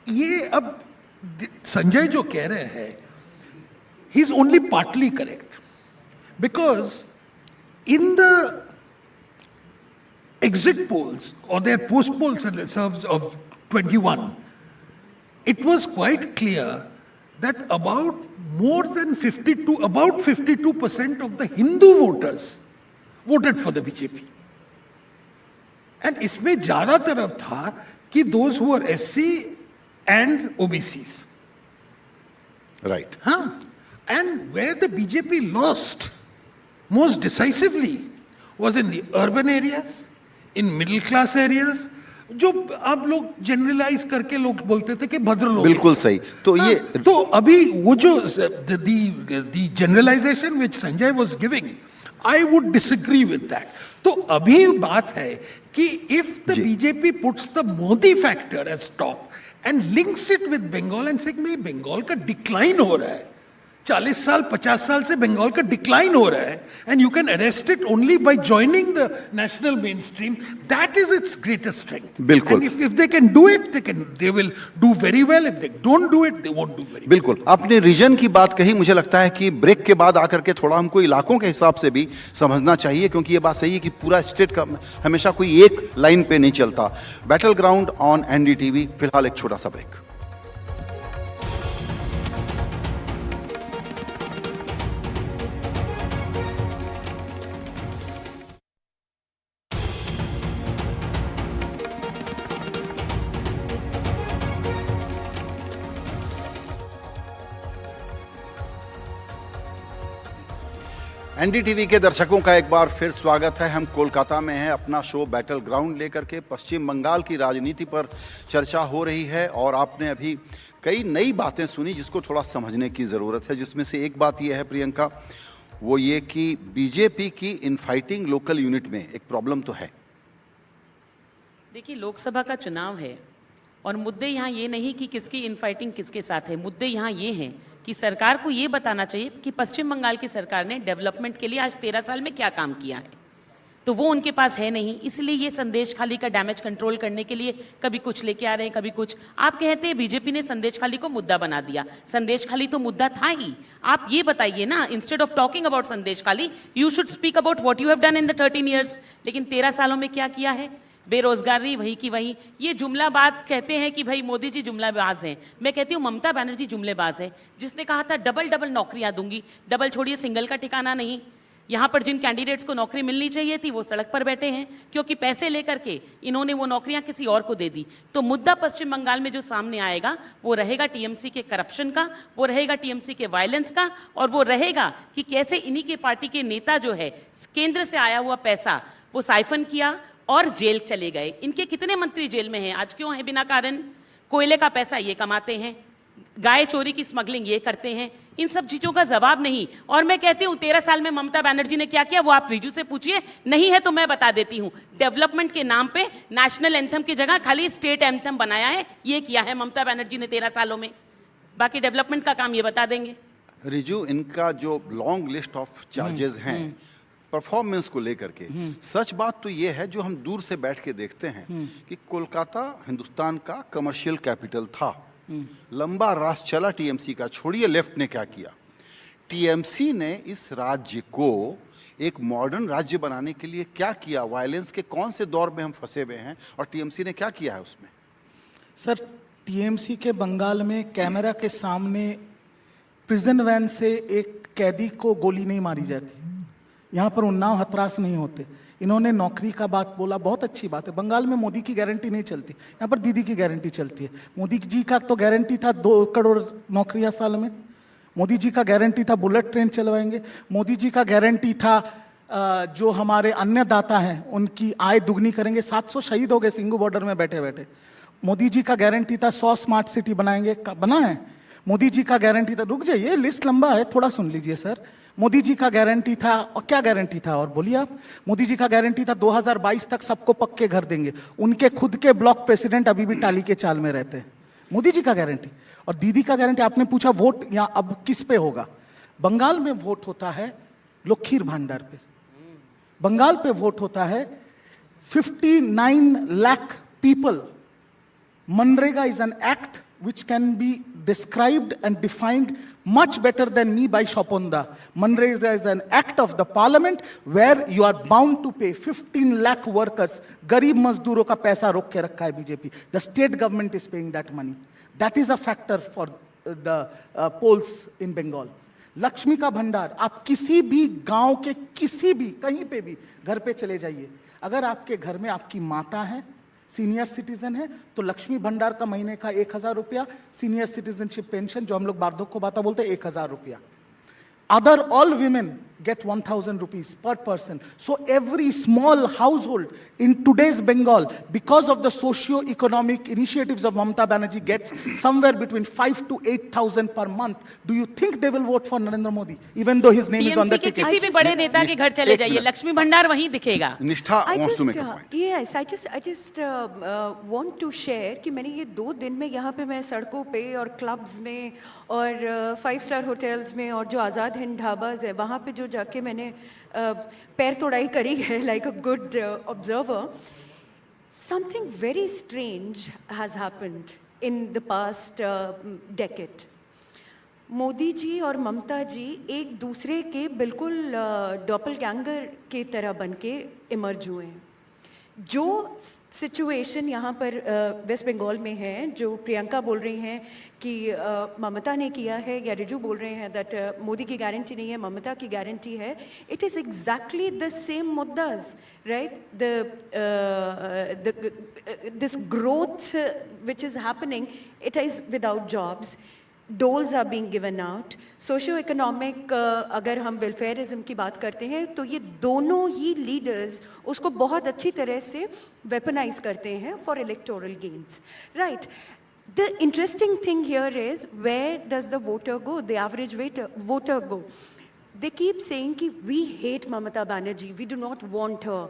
ये अब संजय जो कह रहे हैं, he is only partly correct. Because in the exit polls or their post polls of 21, it was quite clear that about 52% of the Hindu voters voted for the BJP. And इसमें ज़्यादा तरफ था कि those who are SC and OBCs. Right. Huh? And where the BJP lost most decisively was in the urban areas, in middle class areas, जो आप लोग generalise करके लोग बोलते थे कि भद्र लोग बिल्कुल सही। तो ये तो अभी वो जो the generalization which Sanjay was giving, I would disagree with that. तो अभी बात है कि if the BJP puts the Modi factor as top and links it with Bengal and saying नहीं बंगाल का डिक्लाइन हो रहा है, 40 साल 50 साल से बंगाल का डिक्लाइन हो रहा है, and you can arrest it only by joining the national mainstream. That is its greatest strength. बिल्कुल। And if they can do it, they will do very well. If they don't do it, they won't do very well. बिल्कुल आपने reason की बात कही। मुझे लगता है कि ब्रेक के बाद आकर के थोड़ा हमको इलाकों के हिसाब से भी समझना चाहिए, क्योंकि ये बात सही है कि पूरा स्टेट का हमेशा कोई एक लाइन पे नहीं चलता। बैटल ग्राउंड ऑन एनडीटीवी, फिलहाल एक छोटा सा ब्रेक। एनडीटीवी के दर्शकों का एक बार फिर स्वागत है। हम कोलकाता में हैं, अपना शो बैटल ग्राउंड लेकर के। पश्चिम बंगाल की राजनीति पर चर्चा हो रही है और आपने अभी कई नई बातें सुनी जिसको थोड़ा समझने की ज़रूरत है। जिसमें से एक बात यह है प्रियंका, वो ये कि बीजेपी की इनफाइटिंग लोकल यूनिट में एक प्रॉब्लम तो है। देखिए, लोकसभा का चुनाव है और मुद्दे यहाँ ये नहीं कि किसकी इनफाइटिंग किसके साथ है। मुद्दे यहाँ ये हैं कि सरकार को ये बताना चाहिए कि पश्चिम बंगाल की सरकार ने डेवलपमेंट के लिए आज 13 साल में क्या काम किया है, तो वो उनके पास है नहीं। इसलिए ये संदेश खाली का डैमेज कंट्रोल करने के लिए कभी कुछ लेके आ रहे हैं, कभी कुछ। आप कहते हैं बीजेपी ने संदेश खाली को मुद्दा बना दिया। संदेश खाली तो मुद्दा था ही। आप ये बताइए ना, इंस्टेड ऑफ टॉकिंग अबाउट संदेश खाली, you should speak about what you have done in the 13 years. लेकिन 13 सालों में क्या किया है? बेरोजगारी वही की वही। ये जुमला बात कहते हैं कि भाई मोदी जी जुमलाबाज हैं। मैं कहती हूँ ममता बनर्जी जुमलेबाज है, जिसने कहा था डबल डबल नौकरियां दूंगी। डबल छोड़िए, सिंगल का ठिकाना नहीं। यहाँ पर जिन कैंडिडेट्स को नौकरी मिलनी चाहिए थी वो सड़क पर बैठे हैं, क्योंकि पैसे लेकर के इन्होंने वो नौकरियां किसी और को दे दी। तो मुद्दा पश्चिम बंगाल में जो सामने आएगा वो रहेगा टीएमसी के करप्शन का, वो रहेगा टीएमसी के वायलेंस का, और वो रहेगा कि कैसे इन्हीं के पार्टी के नेता जो है केंद्र से आया हुआ पैसा वो साइफन किया और जेल चले गए। इनके कितने मंत्री जेल में हैं आज? क्यों है? बिना कारण। कोयले का पैसा ये कमाते हैं, गाय चोरी की स्मगलिंग ये करते हैं। इन सब चीजों का जवाब नहीं। और मैं कहती हूँ 13 साल में ममता बनर्जी ने क्या किया वो आप रिजू से पूछिए। नहीं है तो मैं बता देती हूँ। डेवलपमेंट के नाम पे नेशनल एंथम की जगह खाली स्टेट एंथम बनाया है। ये किया है ममता बनर्जी ने 13 सालों में। बाकी डेवलपमेंट का काम ये बता देंगे। रिजू, इनका जो लॉन्ग लिस्ट ऑफ चार्जेस हैं परफॉर्मेंस को लेकर के, सच बात तो ये है जो हम दूर से बैठ के देखते हैं कि कोलकाता हिंदुस्तान का कमर्शियल कैपिटल था। लंबा रास्ता चला टीएमसी का। छोड़िए लेफ्ट ने क्या किया, टीएमसी ने इस राज्य को एक मॉडर्न राज्य बनाने के लिए क्या किया। वायलेंस के कौन से दौर में हम फंसे हुए हैं और टीएमसी ने क्या किया है उसमें? सर, टीएमसी के बंगाल में कैमरा के सामने प्रिजन वैन से एक कैदी को गोली नहीं मारी जाती। यहाँ पर उन्नाव हतरास नहीं होते। इन्होंने नौकरी का बात बोला, बहुत अच्छी बात है। बंगाल में मोदी की गारंटी नहीं चलती, यहाँ पर दीदी की गारंटी चलती है। मोदी जी का तो गारंटी था 2 करोड़ नौकरियां साल में। मोदी जी का गारंटी था बुलेट ट्रेन चलवाएंगे। मोदी जी का गारंटी था जो हमारे अन्नदाता हैं उनकी आय दुगनी करेंगे। 700 शहीद हो गए सिंगू बॉर्डर में बैठे बैठे। मोदी जी का गारंटी था 100 स्मार्ट सिटी बनाएंगे, बना है। मोदी जी का गारंटी था, रुक जाइए लिस्ट लंबा है, थोड़ा सुन लीजिए सर। मोदी जी का गारंटी था, और क्या गारंटी था और बोलिए आप। मोदी जी का गारंटी था 2022 तक सबको पक्के घर देंगे। उनके खुद के ब्लॉक प्रेसिडेंट अभी भी टाली के चाल में रहते हैं। मोदी जी का गारंटी। और दीदी का गारंटी, आपने पूछा वोट यहाँ अब किस पे होगा, बंगाल में वोट होता है लोग भांडार पे, बंगाल पे वोट होता है 59 lakh people. MNREGA is an act which can be described and defined much better than me by Shoponda. Manrega is an act of the parliament where you are bound to pay 15 lakh workers. गरीब मजदूरों का पैसा रोक के रखा है BJP. The state government is paying that money. That is a factor for the polls in Bengal. Lakshmi का भंडार, आप किसी भी गांव के किसी भी कहीं पे भी घर पे चले जाइए, अगर आपके घर में आपकी माता है, सीनियर सिटीजन है, तो लक्ष्मी भंडार का महीने का 1000 रुपया, सीनियर सिटीजनशिप पेंशन जो हम लोग वार्धक्य भाता बोलते हैं 1000 रुपया. Other all women get 1000 rupees per person. So every small household in today's Bengal, because of the socio-economic initiatives of Mamata Banerjee, gets somewhere between 5 to 8,000 per month. Do you think they will vote for Narendra Modi, even though his name is on the TMC के ticket? किसी भी बड़े नेता के घर चले जाइए, लक्ष्मी भंडार वहीं दिखेगा. निष्ठा I wants just, to make a point. yes, I just want to share कि मैंने ये 2 दिन में यहाँ पे मैं सड़कों पे और क्लब्स में और 5 स्टार होटल्स में और जो आज़ाद हिंद ढाबाज है वहाँ पे जो जाके मैंने पैर तोड़ाई करी है, like a good observer. Something very strange has happened in the past decade. Modi ji और ममता जी एक दूसरे के बिल्कुल डॉपलगैंगर के तरह बन के इमर्ज हुए हैं. जो सिचुएशन यहाँ पर वेस्ट बंगाल में है, जो प्रियंका बोल रही हैं कि ममता ने किया है, या रिजू बोल रहे हैं दैट मोदी की गारंटी नहीं है, ममता की गारंटी है, it is exactly the same मुद्दास, right? This growth which is happening, it is without jobs. Doles are being given out. Socio economic अगर हम वेलफेयरिज्म की बात करते हैं तो ये दोनों ही लीडर्स उसको बहुत अच्छी तरह से वेपनाइज करते हैं for electoral gains, right? The interesting thing here is where does the voter go, the average voter go. They keep saying कि we hate Mamata Banerjee, we do not want her,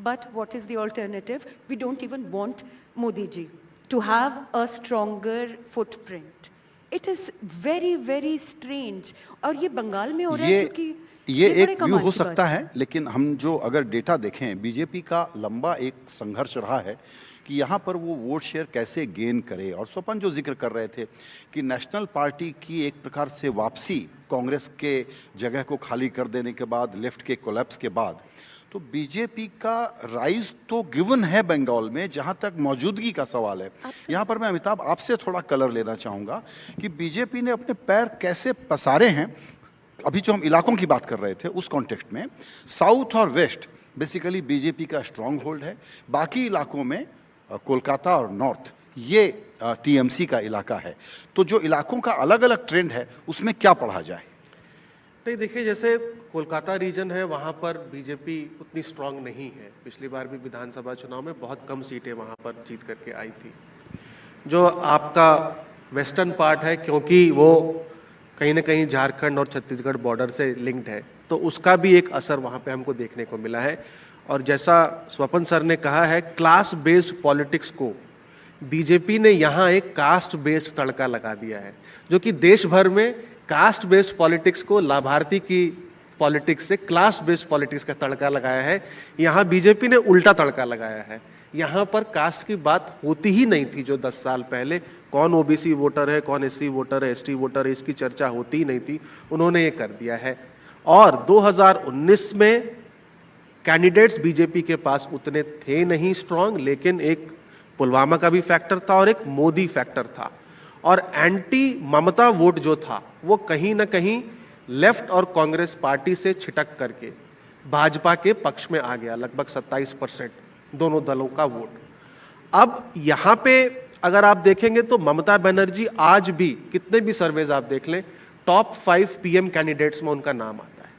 but what is the alternative? We don't even want Modi ji to have a stronger footprint. It is very very strange. और ये बंगाल में हो रहा है क्योंकि ये बड़े एक व्यू कमाल हो की बात सकता है. है, लेकिन हम जो अगर डेटा देखें, बीजेपी का लंबा एक संघर्ष रहा है कि यहाँ पर वो वोट शेयर कैसे गेन करे. और स्वपन जो जिक्र कर रहे थे कि नेशनल पार्टी की एक प्रकार से वापसी कांग्रेस के जगह को खाली कर देने के बाद, लेफ्ट के कोलैप्स के बाद, तो बीजेपी का राइज तो गिवन है बंगाल में. जहां तक मौजूदगी का सवाल है, यहां पर मैं अमिताभ आपसे थोड़ा कलर लेना चाहूंगा कि बीजेपी ने अपने पैर कैसे पसारे हैं. अभी जो हम इलाकों की बात कर रहे थे उस कॉन्टेक्स्ट में साउथ और वेस्ट बेसिकली बीजेपी का स्ट्रांग होल्ड है. बाकी इलाकों में कोलकाता और नॉर्थ ये टीएमसी का इलाका है. तो जो इलाकों का अलग अलग ट्रेंड है उसमें क्या पढ़ा जाए? नहीं, देखिए, जैसे कोलकाता रीजन है वहाँ पर बीजेपी उतनी स्ट्रांग नहीं है. पिछली बार भी विधानसभा चुनाव में बहुत कम सीटें वहाँ पर जीत करके आई थी. जो आपका वेस्टर्न पार्ट है, क्योंकि वो कहीं ना कहीं झारखंड और छत्तीसगढ़ बॉर्डर से लिंक्ड है, तो उसका भी एक असर वहाँ पे हमको देखने को मिला है. और जैसा स्वपन सर ने कहा है, क्लास बेस्ड पॉलिटिक्स को बीजेपी ने यहाँ एक कास्ट बेस्ड तड़का लगा दिया है, जो कि देश भर में कास्ट बेस्ड पॉलिटिक्स को लाभार्थी की पॉलिटिक्स से क्लास बेस्ड पॉलिटिक्स का तड़का लगाया है. यहाँ बीजेपी ने उल्टा तड़का लगाया है. यहाँ पर कास्ट की बात होती ही नहीं थी. जो 10 साल पहले कौन ओबीसी वोटर है, कौन एससी वोटर है, एसटी वोटर है, इसकी चर्चा होती ही नहीं थी. उन्होंने ये कर दिया है. और 2019 में कैंडिडेट्स बीजेपी के पास उतने थे नहीं स्ट्रांग, लेकिन एक पुलवामा का भी फैक्टर था और एक मोदी फैक्टर था. और एंटी ममता वोट जो था वो कहीं ना कहीं लेफ्ट और कांग्रेस पार्टी से छिटक करके भाजपा के पक्ष में आ गया. लगभग 27% दोनों दलों का वोट. अब यहाँ पे अगर आप देखेंगे तो ममता बनर्जी आज भी, कितने भी सर्वेज आप देख लें, टॉप 5 पीएम कैंडिडेट्स में उनका नाम आता है.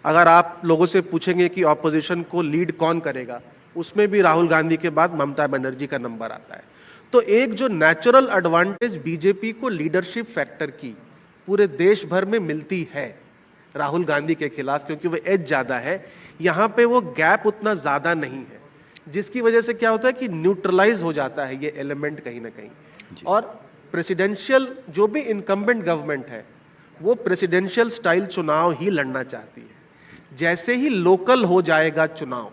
अगर आप लोगों से पूछेंगे कि ऑपोजिशन को लीड कौन करेगा, उसमें भी राहुल गांधी के बाद ममता बनर्जी का नंबर आता है. तो एक जो नेचुरल एडवांटेज बीजेपी को लीडरशिप फैक्टर की पूरे देश भर में मिलती है राहुल गांधी के खिलाफ, क्योंकि वो एज ज्यादा है, यहाँ पे वो गैप उतना ज्यादा नहीं है, जिसकी वजह से क्या होता है कि न्यूट्रलाइज हो जाता है ये एलिमेंट कहीं ना कहीं. और प्रेसिडेंशियल जो भी इनकम्बेंट गवर्नमेंट है वो प्रेसिडेंशियल स्टाइल चुनाव ही लड़ना चाहती है। जैसे ही लोकल हो जाएगा चुनाव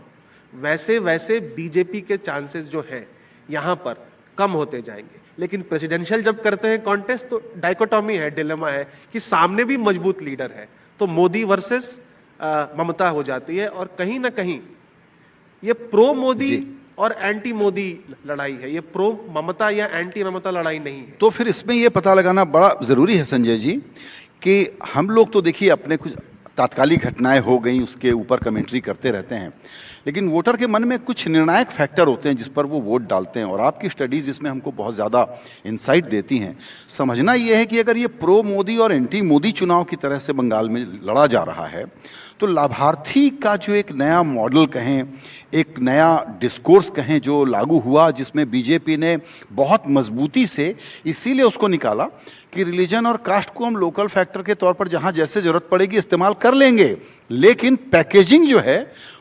वैसे वैसे बीजेपी के चांसेस जो हैं यहाँ पर कम होते जाएंगे। लेकिन प्रेसिडेंशियल जब करते हैं कॉन्टेस्ट तो डाइकोटॉमी है, डिलेमा है कि सामने भी मजबूत लीडर है, तो मोदी वर्सेस ममता हो जाती है और कहीं ना कहीं ये प्रो मोदी और एंटी मोदी लड़ाई है, ये प्रो ममता या एंटी ममता लड़ाई नहीं है। तो फिर इसमें ये पता लगाना बड़ा ज़रूरी है संजय जी कि हम लोग तो देखिए अपने कुछ तात्कालिक घटनाएं हो गई उसके ऊपर कमेंट्री करते रहते हैं, लेकिन वोटर के मन में कुछ निर्णायक फैक्टर होते हैं जिस पर वो वोट डालते हैं, और आपकी स्टडीज़ इसमें हमको बहुत ज़्यादा इंसाइट देती हैं। समझना ये है कि अगर ये प्रो मोदी और एंटी मोदी चुनाव की तरह से बंगाल में लड़ा जा रहा है तो लाभार्थी का जो एक नया मॉडल कहें, एक नया डिस्कोर्स कहें जो लागू हुआ, जिसमें बीजेपी ने बहुत मजबूती से इसीलिए उसको निकाला कि रिलीजन और कास्ट को हम लोकल फैक्टर के तौर पर जहां जैसे जरूरत पड़ेगी इस्तेमाल कर लेंगे, लेकिन पैकेजिंग जो है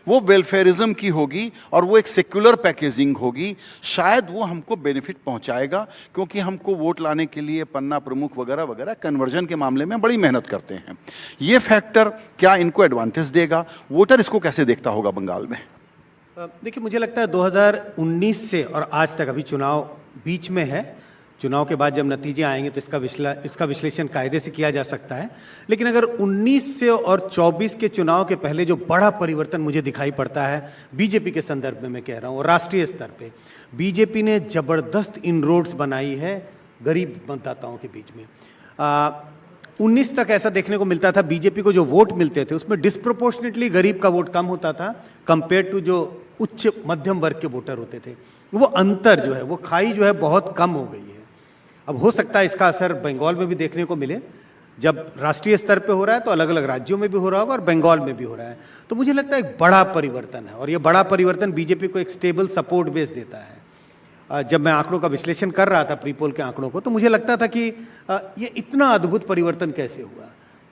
वो वेलफेयरिज्म की होगी और वो एक सेक्युलर पैकेजिंग होगी। शायद वो हमको बेनिफिट पहुंचाएगा क्योंकि हमको वोट लाने के लिए पन्ना प्रमुख वगैरह वगैरह कन्वर्जन के मामले में बड़ी मेहनत करते हैं। ये फैक्टर क्या इनको एडवांटेज देगा? वोटर इसको कैसे देखता होगा बंगाल में? देखिए, मुझे लगता है 2019 से और आज तक अभी चुनाव बीच में है, चुनाव के बाद जब नतीजे आएंगे तो इसका विश्लेषण कायदे से किया जा सकता है। लेकिन अगर 19 से और 24 के चुनाव के पहले जो बड़ा परिवर्तन मुझे दिखाई पड़ता है बीजेपी के संदर्भ में मैं कह रहा हूँ, राष्ट्रीय स्तर पे बीजेपी ने जबरदस्त इनरोड्स बनाई है गरीब मतदाताओं के बीच में। 19 तक ऐसा देखने को मिलता था, बीजेपी को जो वोट मिलते थे उसमें डिस्प्रोपोर्शनेटली गरीब का वोट कम होता था कंपेयर टू जो उच्च मध्यम वर्ग के वोटर होते थे। वो अंतर जो है, वो खाई जो है बहुत कम हो गई है। अब हो सकता है इसका असर बंगाल में भी देखने को मिले, जब राष्ट्रीय स्तर पे हो रहा है तो अलग अलग राज्यों में भी हो रहा होगा और बंगाल में भी हो रहा है। तो मुझे लगता है एक बड़ा परिवर्तन है और ये बड़ा परिवर्तन बीजेपी को एक स्टेबल सपोर्ट बेस देता है। जब मैं आंकड़ों का विश्लेषण कर रहा था, प्री पोल के आंकड़ों को, तो मुझे लगता था कि ये इतना अद्भुत परिवर्तन कैसे हुआ।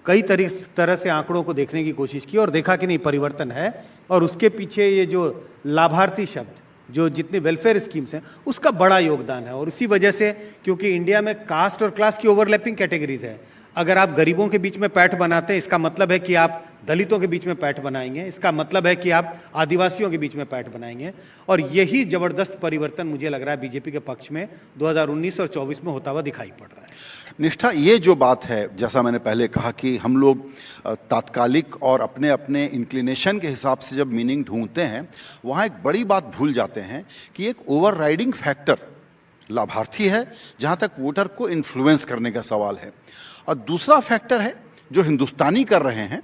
कई तरह से आंकड़ों को देखने की कोशिश की और देखा कि नहीं, परिवर्तन है और उसके पीछे ये जो लाभार्थी शब्द, जो जितनी वेलफेयर स्कीम्स हैं, उसका बड़ा योगदान है। और उसी वजह से, क्योंकि इंडिया में कास्ट और क्लास की ओवरलैपिंग कैटेगरीज है, अगर आप गरीबों के बीच में पैठ बनाते हैं इसका मतलब है कि आप दलितों के बीच में पैठ बनाएंगे, इसका मतलब है कि आप आदिवासियों के बीच में पैठ बनाएंगे। और यही जबरदस्त परिवर्तन मुझे लग रहा है बीजेपी के पक्ष में 2019 और 24 में होता हुआ दिखाई पड़ रहा है। निष्ठा, ये जो बात है, जैसा मैंने पहले कहा कि हम लोग तात्कालिक और अपने अपने इंक्लिनेशन के हिसाब से जब मीनिंग ढूंढते हैं, वहाँ एक बड़ी बात भूल जाते हैं कि एक ओवरराइडिंग फैक्टर लाभार्थी है जहाँ तक वोटर को इन्फ्लुएंस करने का सवाल है। और दूसरा फैक्टर है जो हिंदुस्तानी कर रहे हैं,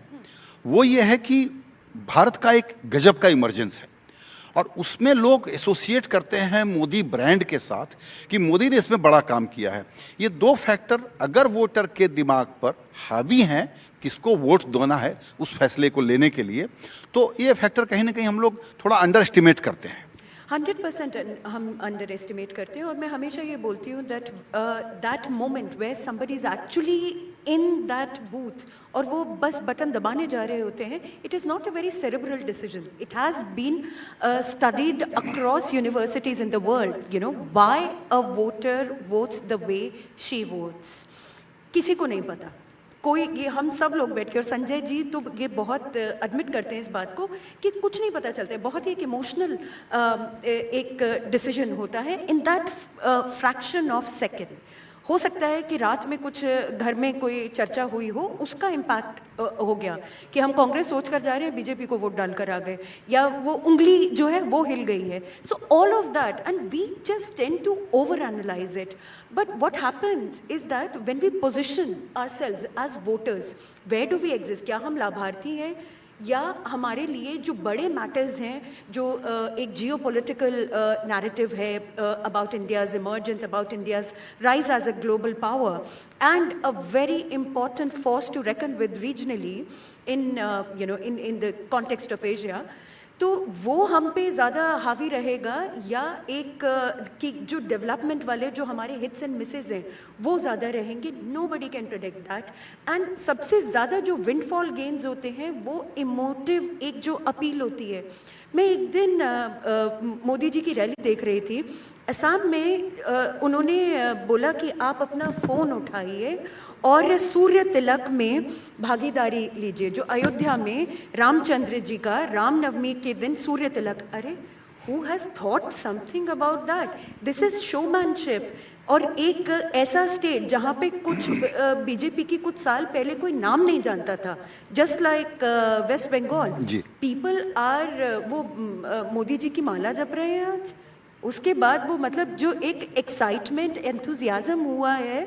वो ये है कि भारत का एक गजब का इमर्जेंस है और उसमें लोग एसोसिएट करते हैं मोदी ब्रांड के साथ कि मोदी ने इसमें बड़ा काम किया है। ये दो फैक्टर अगर वोटर के दिमाग पर हावी हैं, किसको वोट देना है उस फैसले को लेने के लिए, तो ये फैक्टर कहीं ना कहीं हम लोग थोड़ा अंडर एस्टिमेट करते हैं। 100% हम अंडर एस्टिमेट करते हैं और मैं हमेशा ये बोलती हूँ that moment where somebody is actually in that booth और वो बस बटन दबाने जा रहे होते हैं, it is not a very cerebral decision. It has been studied across universities in the world, you know, why a voter votes the way she votes. किसी को नहीं पता, कोई, ये हम सब लोग बैठ के, और संजय जी तो ये बहुत एडमिट करते हैं इस बात को कि कुछ नहीं पता चलता है। बहुत ही एक इमोशनल एक डिसीजन होता है in that fraction of second. हो सकता है कि रात में कुछ घर में कोई चर्चा हुई हो, उसका इम्पैक्ट हो गया कि हम कांग्रेस सोच कर जा रहे हैं, बीजेपी को वोट डालकर आ गए, या वो उंगली जो है वो हिल गई है। So all of that and we just tend to over analyse it. But what happens is that when we position ourselves as voters, where do we exist? क्या हम लाभार्थी हैं या हमारे लिए जो बड़े मैटर्स हैं, जो एक जियो पोलिटिकल नैरेटिव है about India's emergence, about India's rise as a global power and a very important force to reckon with regionally in in the context of Asia, तो वो हम पे ज़्यादा हावी रहेगा या एक कि जो डेवलपमेंट वाले जो हमारे हिट्स एंड मिसेज हैं वो ज़्यादा रहेंगे? Nobody can predict that. And सबसे ज़्यादा जो विंडफॉल गेन्स होते हैं वो इमोटिव एक जो अपील होती है, मैं एक दिन मोदी जी की रैली देख रही थी असम में। उन्होंने बोला कि आप अपना फ़ोन उठाइए और सूर्य तिलक में भागीदारी लीजिए, जो अयोध्या में रामचंद्र जी का रामनवमी के दिन सूर्य तिलक। अरे who has thought something about that? This is showmanship. और एक ऐसा स्टेट जहाँ पे कुछ बीजेपी की कुछ साल पहले कोई नाम नहीं जानता था, just like West Bengal, people are वो मोदी जी की माला जप रहे हैं आज। उसके बाद वो मतलब जो एक एक्साइटमेंट एंथुजियाज्म हुआ है,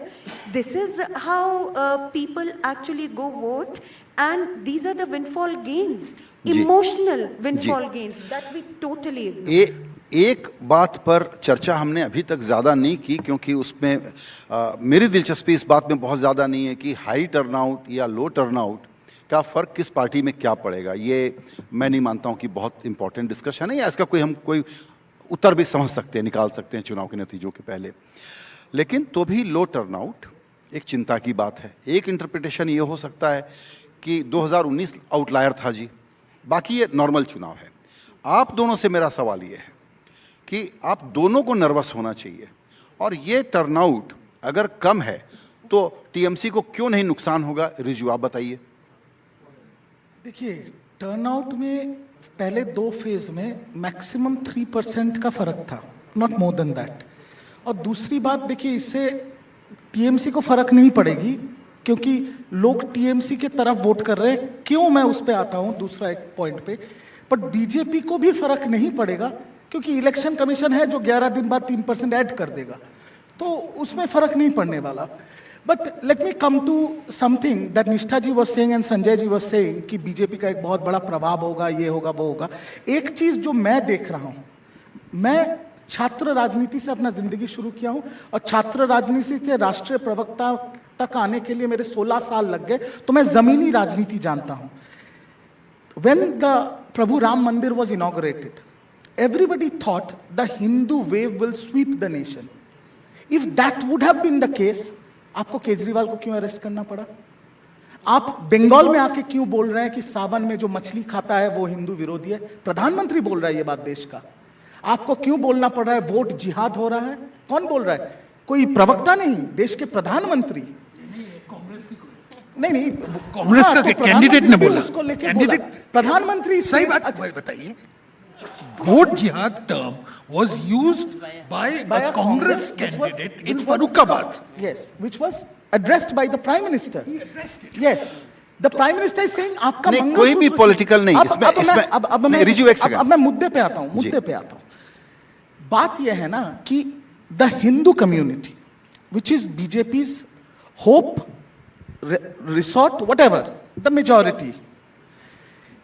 this is how people actually go vote and these are the windfall gains, emotional windfall gains that we totally ignore. एक बात पर चर्चा हमने अभी तक ज़्यादा नहीं की, क्योंकि उसमें मेरी दिलचस्पी इस बात में बहुत ज़्यादा नहीं है कि हाई टर्नआउट या लो टर्नआउट का फ़र्क किस पार्टी में क्या पड़ेगा। ये मैं नहीं मानता हूँ कि बहुत इंपॉर्टेंट डिस्कशन है, या इसका कोई उत्तर भी समझ सकते हैं, निकाल सकते हैं चुनाव के नतीजों के पहले। लेकिन तो भी लो टर्नआउट एक चिंता की बात है। एक इंटरप्रिटेशन ये हो सकता है कि 2019 आउटलायर था जी, बाकी ये नॉर्मल चुनाव है। आप दोनों से मेरा सवाल ये है कि आप दोनों को नर्वस होना चाहिए, और ये टर्नआउट अगर कम है तो टीएमसी को क्यों नहीं नुकसान होगा? रिजू आप बताइए। देखिए, टर्नआउट में पहले 2 फेज में मैक्सिमम 3% का फर्क था, नॉट मोर देन दैट। और दूसरी बात देखिए, इससे टीएमसी को फर्क नहीं पड़ेगी, क्योंकि लोग टीएमसी के तरफ वोट कर रहे हैं। क्यों, मैं उस पर आता हूं दूसरा एक पॉइंट पे। बट बीजेपी को भी फर्क नहीं पड़ेगा, क्योंकि इलेक्शन कमीशन है जो 11 दिन बाद 3% ऐड कर देगा, तो उसमें फर्क नहीं पड़ने वाला। But let me come to something that Nishtha ji was saying and Sanjay ji was saying कि बीजेपी का एक बहुत बड़ा प्रभाव होगा, ये होगा, वो होगा। एक चीज जो मैं देख रहा हूं, मैं छात्र राजनीति से अपना जिंदगी शुरू किया हूं, और छात्र राजनीति से राष्ट्रीय प्रवक्ता तक आने के लिए मेरे 16 साल लग गए, तो मैं जमीनी राजनीति जानता हूं। When the Prabhu Ram Mandir was inaugurated, everybody thought the Hindu wave will sweep the nation. If that would have been the case, आपको केजरीवाल को क्यों अरेस्ट करना पड़ा? आप बंगाल में आके क्यों बोल रहे हैं कि सावन में जो मछली खाता है वो हिंदू विरोधी है? प्रधानमंत्री बोल रहा है ये बात देश का। आपको क्यों बोलना पड़ रहा है वोट जिहाद हो रहा है? कौन बोल रहा है? कोई प्रवक्ता नहीं, देश के प्रधानमंत्री। नहीं, कांग्रेस का कैंडिडेट ने बोला, उसको लेके बोला प्रधानमंत्री। सही बात बताइए। वोट जिहाद term was used by a Congress candidate in Farrukhabad. Yes, which was addressed by the Prime Minister. He addressed it. Yes, the Prime Minister is saying आपका नहीं, कोई भी पॉलिटिकल नहीं इसमें रिजू एक सेकंड। अब मैं मुद्दे पे आता हूं। बात यह है ना कि the Hindu community, which is BJP's hope, resort, whatever, the majority,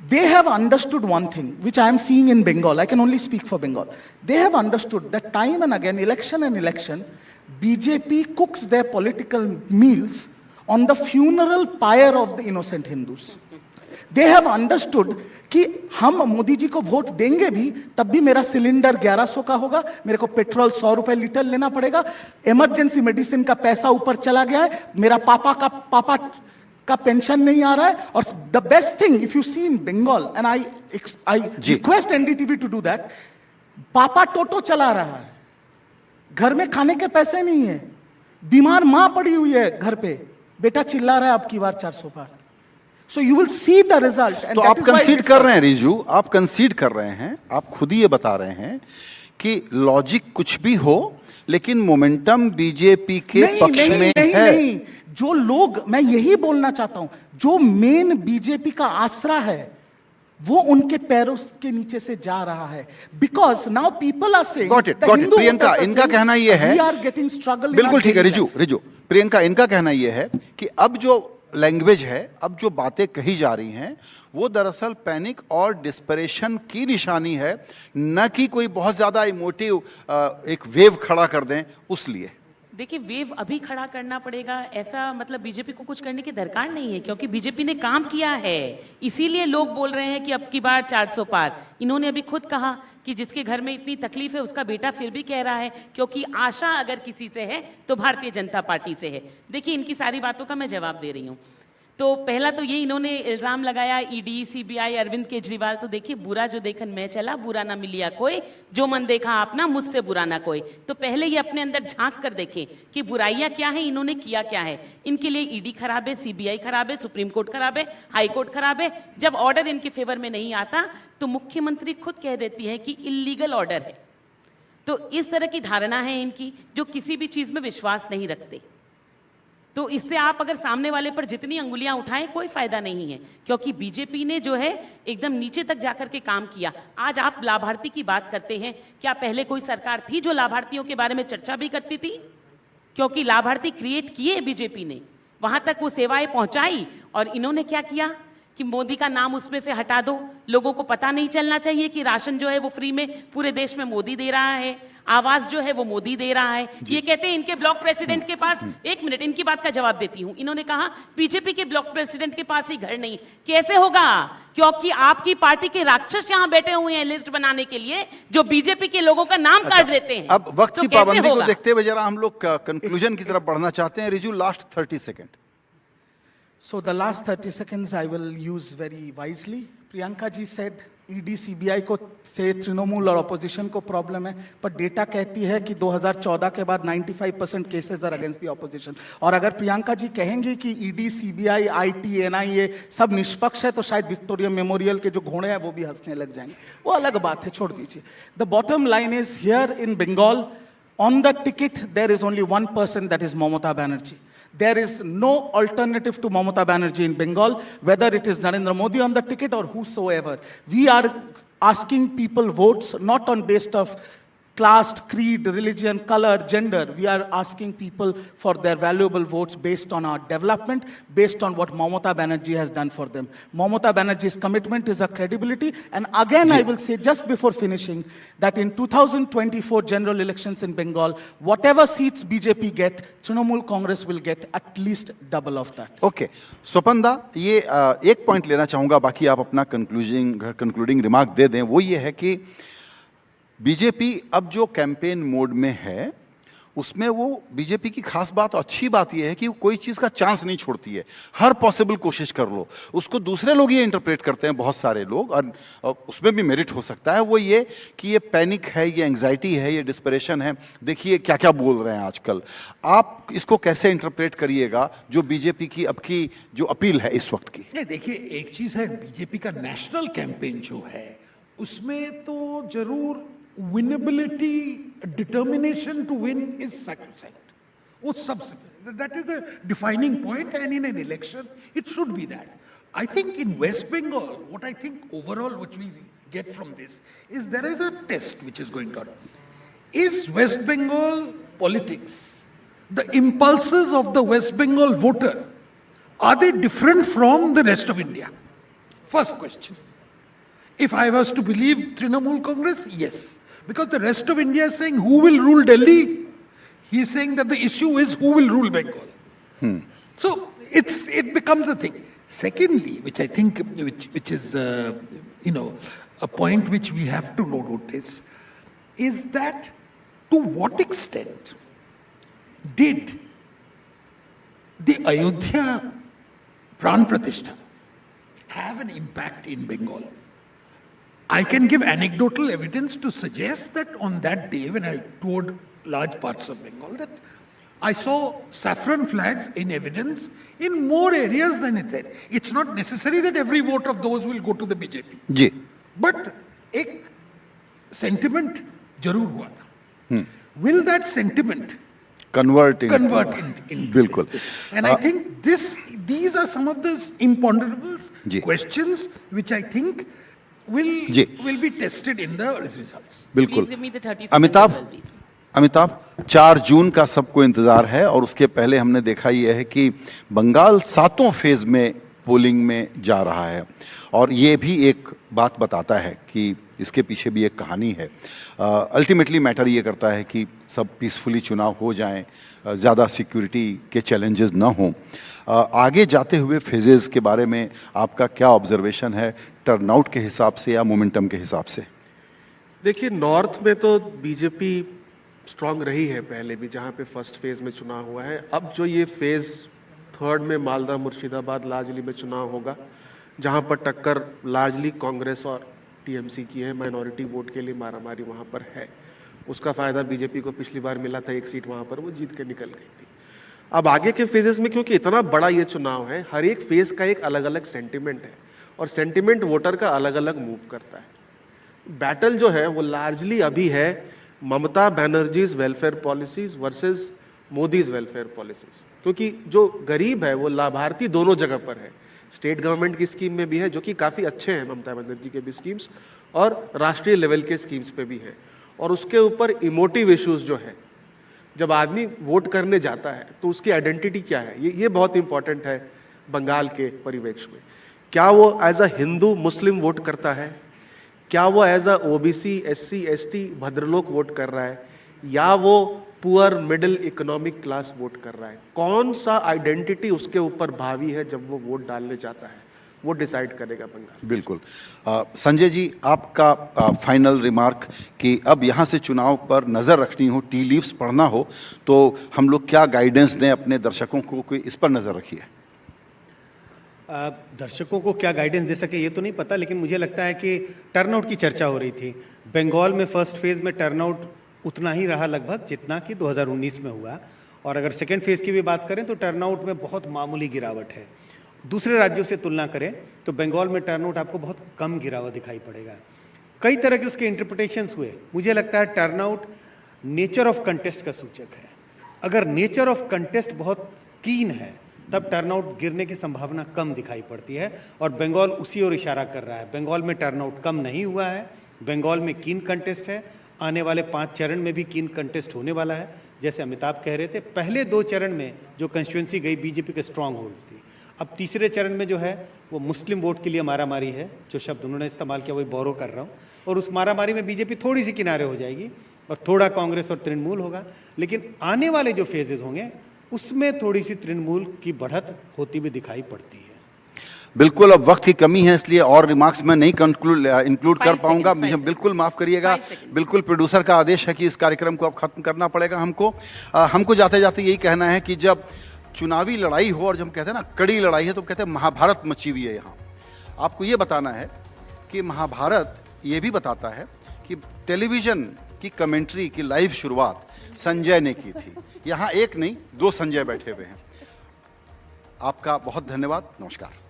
they have understood one thing, which I am seeing in Bengal. I can only speak for Bengal. They have understood that time and again, election, BJP cooks their political meals on the funeral pyre of the innocent Hindus. They have understood कि हम मोदी जी को vote देंगे भी, तब भी मेरा cylinder 1100 का होगा, मेरे को पेट्रोल 100 रुपए लीटर लेना पड़ेगा, इमरजेंसी मेडिसिन का पैसा ऊपर चला गया है, मेरा पापा का पेंशन नहीं आ रहा है। और the best thing, if you see in Bengal, and I request NDTV to do that, पापा टोटो चला रहा है, घर में खाने के पैसे नहीं है, बीमार मां पड़ी हुई है घर पे, बेटा चिल्ला रहा है अब की बार 400 पार। So you will see the result. तो आप कंसीड कर रहे हैं रिजू, आप कंसीड कर रहे हैं, आप खुद ही ये बता रहे हैं कि लॉजिक कुछ भी हो, लेकिन मोमेंटम बीजेपी के पक्ष में है। नहीं, जो लोग, मैं यही बोलना चाहता हूं, जो मेन बीजेपी का आसरा है वो उनके पैरों के नीचे से जा रहा है। Because now people are saying, got it. Priyanka, इनका कहना यह है, वी आर गेटिंग स्ट्रगल। बिल्कुल ठीक है रिजू। प्रियंका, इनका कहना यह है कि अब जो लैंग्वेज है, अब जो बातें कही जा रही हैं, वो दरअसल पैनिक और डिस्परेशन की निशानी है, न कि कोई बहुत ज्यादा इमोटिव एक वेव खड़ा कर दें उस लिए। देखिए, वेव अभी खड़ा करना पड़ेगा ऐसा मतलब बीजेपी को कुछ करने की दरकार नहीं है, क्योंकि बीजेपी ने काम किया है, इसीलिए लोग बोल रहे हैं कि अब की बार 400 पार। इन्होंने अभी खुद कहा कि जिसके घर में इतनी तकलीफ है उसका बेटा फिर भी कह रहा है, क्योंकि आशा अगर किसी से है तो भारतीय जनता पार्टी से है। देखिए, इनकी सारी बातों का मैं जवाब दे रही हूँ। तो पहला तो ये इन्होंने इल्ज़ाम लगाया ईडी, सीबीआई, अरविंद केजरीवाल। तो देखिए, बुरा जो देखन मैं चला, बुरा ना मिलिया कोई, जो मन देखा आपना, मुझसे बुरा ना कोई। तो पहले ये अपने अंदर झांक कर देखें कि बुराइयां क्या है, इन्होंने किया क्या है। इनके लिए ईडी खराब है, सीबीआई खराब है, सुप्रीम कोर्ट खराब है, हाई कोर्ट खराब है। जब ऑर्डर इनके फेवर में नहीं आता तो मुख्यमंत्री खुद कह देती है कि इल्लीगल ऑर्डर है। तो इस तरह की धारणा है इनकी, जो किसी भी चीज में विश्वास नहीं रखते। तो इससे आप अगर सामने वाले पर जितनी अंगुलियां उठाएं, कोई फायदा नहीं है, क्योंकि बीजेपी ने जो है एकदम नीचे तक जाकर के काम किया। आज आप लाभार्थी की बात करते हैं, क्या पहले कोई सरकार थी जो लाभार्थियों के बारे में चर्चा भी करती थी? क्योंकि लाभार्थी क्रिएट किए बीजेपी ने, वहां तक वो सेवाएं पहुंचाई। और इन्होंने क्या किया कि मोदी का नाम उसमें से हटा दो। लोगों को पता नहीं चलना चाहिए कि राशन जो है वो फ्री में पूरे देश में मोदी दे रहा है, आवास जो है वो मोदी दे रहा है। ये कहते हैं इनके ब्लॉक प्रेसिडेंट के पास, एक मिनट इनकी बात का जवाब देती हूं। इन्होंने कहा बीजेपी के ब्लॉक प्रेसिडेंट के पास ही घर नहीं। कैसे होगा? क्योंकि आपकी पार्टी के राक्षस यहां बैठे हुए हैं लिस्ट बनाने के लिए, जो बीजेपी के लोगों का नाम काट देते हैं। अब वक्त तो की कैसे पाबंदी को होगा? देखते हुए जरा हम लोग कंक्लूजन की तरफ बढ़ना चाहते हैं। Riju, last 30 second. So the last 30 seconds I will use very wisely. Priyanka ji said ED CBI को से तृणमूल और ऑपोजिशन को प्रॉब्लम है, पर डेटा कहती है कि 2014 के बाद 95% cases are against the opposition. और अगर प्रियंका जी कहेंगी कि ED CBI IT NIA सब निष्पक्ष है, तो शायद विक्टोरिया मेमोरियल के जो घोड़े हैं वो भी हंसने लग जाएंगे। वो अलग बात है, छोड़ दीजिए। The bottom line is here in Bengal, on the ticket there is only one person, that is Mamata Banerjee. There is no alternative to Mamata Banerjee in Bengal, whether it is Narendra Modi on the ticket or whosoever. We are asking people votes not on based of class, creed, religion, color, gender. We are asking people for their valuable votes based on our development, based on what Mamata Banerjee has done for them. Mamata Banerjee's commitment is a credibility. And again, I will say just before finishing that in 2024 general elections in Bengal, whatever seats BJP get, Trinamool Congress will get at least double of that. Okay, Swapan da, ये एक point लेना चाहूंगा, बाकी आप अपना concluding remark दे दें। वो ये है कि बीजेपी अब जो कैंपेन मोड में है, उसमें वो बीजेपी की खास बात और अच्छी बात यह है कि वो कोई चीज़ का चांस नहीं छोड़ती है। हर पॉसिबल कोशिश कर लो। उसको दूसरे लोग ये इंटरप्रेट करते हैं, बहुत सारे लोग, और उसमें भी मेरिट हो सकता है। वो ये कि ये पैनिक है, ये एंग्जाइटी है, ये डिस्परेशन है। देखिए क्या क्या बोल रहे हैं आजकल। आप इसको कैसे इंटरप्रेट करिएगा, जो बीजेपी की अब की जो अपील है इस वक्त की? नहीं, देखिए, एक चीज है, बीजेपी का नेशनल कैंपेन जो है उसमें तो जरूर winnability, determination to win is sacrosanct. वो सबसे, that is the defining point, and in an election it should be that. I think in West Bengal, what I think overall what we get from this is there is a test which is going on. Is West Bengal politics, the impulses of the West Bengal voter, are they different from the rest of India? First question. If I was to believe Trinamool Congress, yes. Because the rest of India is saying who will rule Delhi. He is saying that the issue is who will rule Bengal. So it becomes a thing. Secondly, which I think, which is a point which we have to notice, is that to what extent did the Ayodhya Pran Pratishtha have an impact in Bengal? I can give anecdotal evidence to suggest that on that day when I toured large parts of Bengal, that I saw saffron flags in evidence in more areas than it had. It's not necessary that every vote of those will go to the BJP. जी, But एक sentiment जरूर हुआ था. Will that sentiment convert in बिल्कुल। And I think these are some of the imponderables, ji. questions which I think ji. will be tested in the results. बिल्कुल। Please give me the 30 seconds as Amitabh, well, please. Amitabh, 4 जून का सबको इंतजार है, और उसके पहले हमने देखा यह है कि बंगाल 7वें फेज में पोलिंग में जा रहा है, और ये भी एक बात बताता है कि इसके पीछे भी एक कहानी है। अल्टीमेटली मैटर ये करता है कि सब पीसफुली चुनाव हो जाएं, ज़्यादा सिक्योरिटी के चैलेंजेस ना हों। आगे जाते हुए फेजेस के बारे में आपका क्या ऑब्जर्वेशन है, टर्नआउट के हिसाब से या मोमेंटम के हिसाब से? देखिए, नॉर्थ में तो बीजेपी स्ट्रांग रही है पहले भी, जहाँ पे फर्स्ट फेज में चुनाव हुआ है। अब जो ये फेज थर्ड में मालदा मुर्शिदाबाद लार्जली में चुनाव होगा, जहां पर टक्कर लार्जली कांग्रेस और टीएमसी की है। माइनॉरिटी वोट के लिए मारामारी वहां पर है। उसका फ़ायदा बीजेपी को पिछली बार मिला था, एक सीट वहां पर वो जीत के निकल गई थी। अब आगे के फेजेस में, क्योंकि इतना बड़ा ये चुनाव है, हर एक फेज का एक अलग अलग सेंटिमेंट है और सेंटिमेंट वोटर का अलग अलग मूव करता है। बैटल जो है वो लार्जली अभी है Mamata Banerjee's welfare policies versus Modi's welfare policies, क्योंकि जो गरीब है वो लाभार्थी दोनों जगह पर है। स्टेट गवर्नमेंट की स्कीम में भी है, जो कि काफ़ी अच्छे हैं ममता बनर्जी के भी स्कीम्स, और राष्ट्रीय लेवल के स्कीम्स पे भी है। और उसके ऊपर इमोटिव इश्यूज जो है, जब आदमी वोट करने जाता है तो उसकी आइडेंटिटी क्या है, ये बहुत इंपॉर्टेंट है बंगाल के परिवेश में। क्या वो as a Hindu Muslim vote करता है, क्या वो as a OBC SC ST bhadralok vote कर रहा है, या वो poor middle economic class vote कर रहा है? कौन सा आइडेंटिटी उसके ऊपर भावी है जब वो वोट डालने जाता है, वो डिसाइड करेगा बंगाल। बिल्कुल। संजय जी, आपका फाइनल रिमार्क कि अब यहाँ से चुनाव पर नज़र रखनी हो, टी लीव्स पढ़ना हो, तो हम लोग क्या गाइडेंस दें अपने दर्शकों को कि इस पर नज़र रखिए? दर्शकों को क्या गाइडेंस दे सके ये तो नहीं पता, लेकिन मुझे लगता है कि टर्नआउट की चर्चा हो रही थी। बंगाल में फर्स्ट फेज़ में टर्नआउट उतना ही रहा लगभग जितना कि 2019 में हुआ, और अगर सेकेंड फेज़ की भी बात करें तो टर्नआउट में बहुत मामूली गिरावट है। दूसरे राज्यों से तुलना करें तो बंगाल में टर्नआउट आपको बहुत कम गिरा हुआ दिखाई पड़ेगा। कई तरह के उसके इंटरप्रिटेशंस हुए। मुझे लगता है टर्नआउट नेचर ऑफ कंटेस्ट का सूचक है। अगर नेचर ऑफ कंटेस्ट बहुत कीन है तब टर्नआउट गिरने की संभावना कम दिखाई पड़ती है, और बंगाल उसी ओर इशारा कर रहा है। बंगाल में टर्नआउट कम नहीं हुआ है, बंगाल में कीन कंटेस्ट है। आने वाले 5 चरण में भी कीन कंटेस्ट होने वाला है। जैसे अमिताभ कह रहे थे, पहले 2 चरण में जो कंस्टिट्यूंसी गई बीजेपी के स्ट्रांग होल्ड्स थी। अब तीसरे चरण में जो है वो मुस्लिम वोट के लिए मारामारी है, जो शब्द उन्होंने इस्तेमाल किया वही बोरो कर रहा हूँ, और उस मारामारी में बीजेपी थोड़ी सी किनारे हो जाएगी और थोड़ा कांग्रेस और तृणमूल होगा। लेकिन आने वाले जो फेजेस होंगे उसमें थोड़ी सी तृणमूल की बढ़त होती भी दिखाई पड़ती है। बिल्कुल, अब वक्त की कमी है, इसलिए और रिमार्क्स मैं नहीं इंक्लूड कर पाऊंगा। मुझे बिल्कुल माफ़ करिएगा। बिल्कुल प्रोड्यूसर का आदेश है कि इस कार्यक्रम को अब खत्म करना पड़ेगा हमको जाते जाते यही कहना है कि जब चुनावी लड़ाई हो और जब हम कहते हैं ना कड़ी लड़ाई है, तो कहते हैं महाभारत मची हुई है। यहाँ आपको ये बताना है कि महाभारत ये भी बताता है कि टेलीविज़न की कमेंट्री की लाइव शुरुआत संजय ने की थी। यहाँ एक नहीं 2 संजय बैठे हुए हैं। आपका बहुत धन्यवाद। नमस्कार।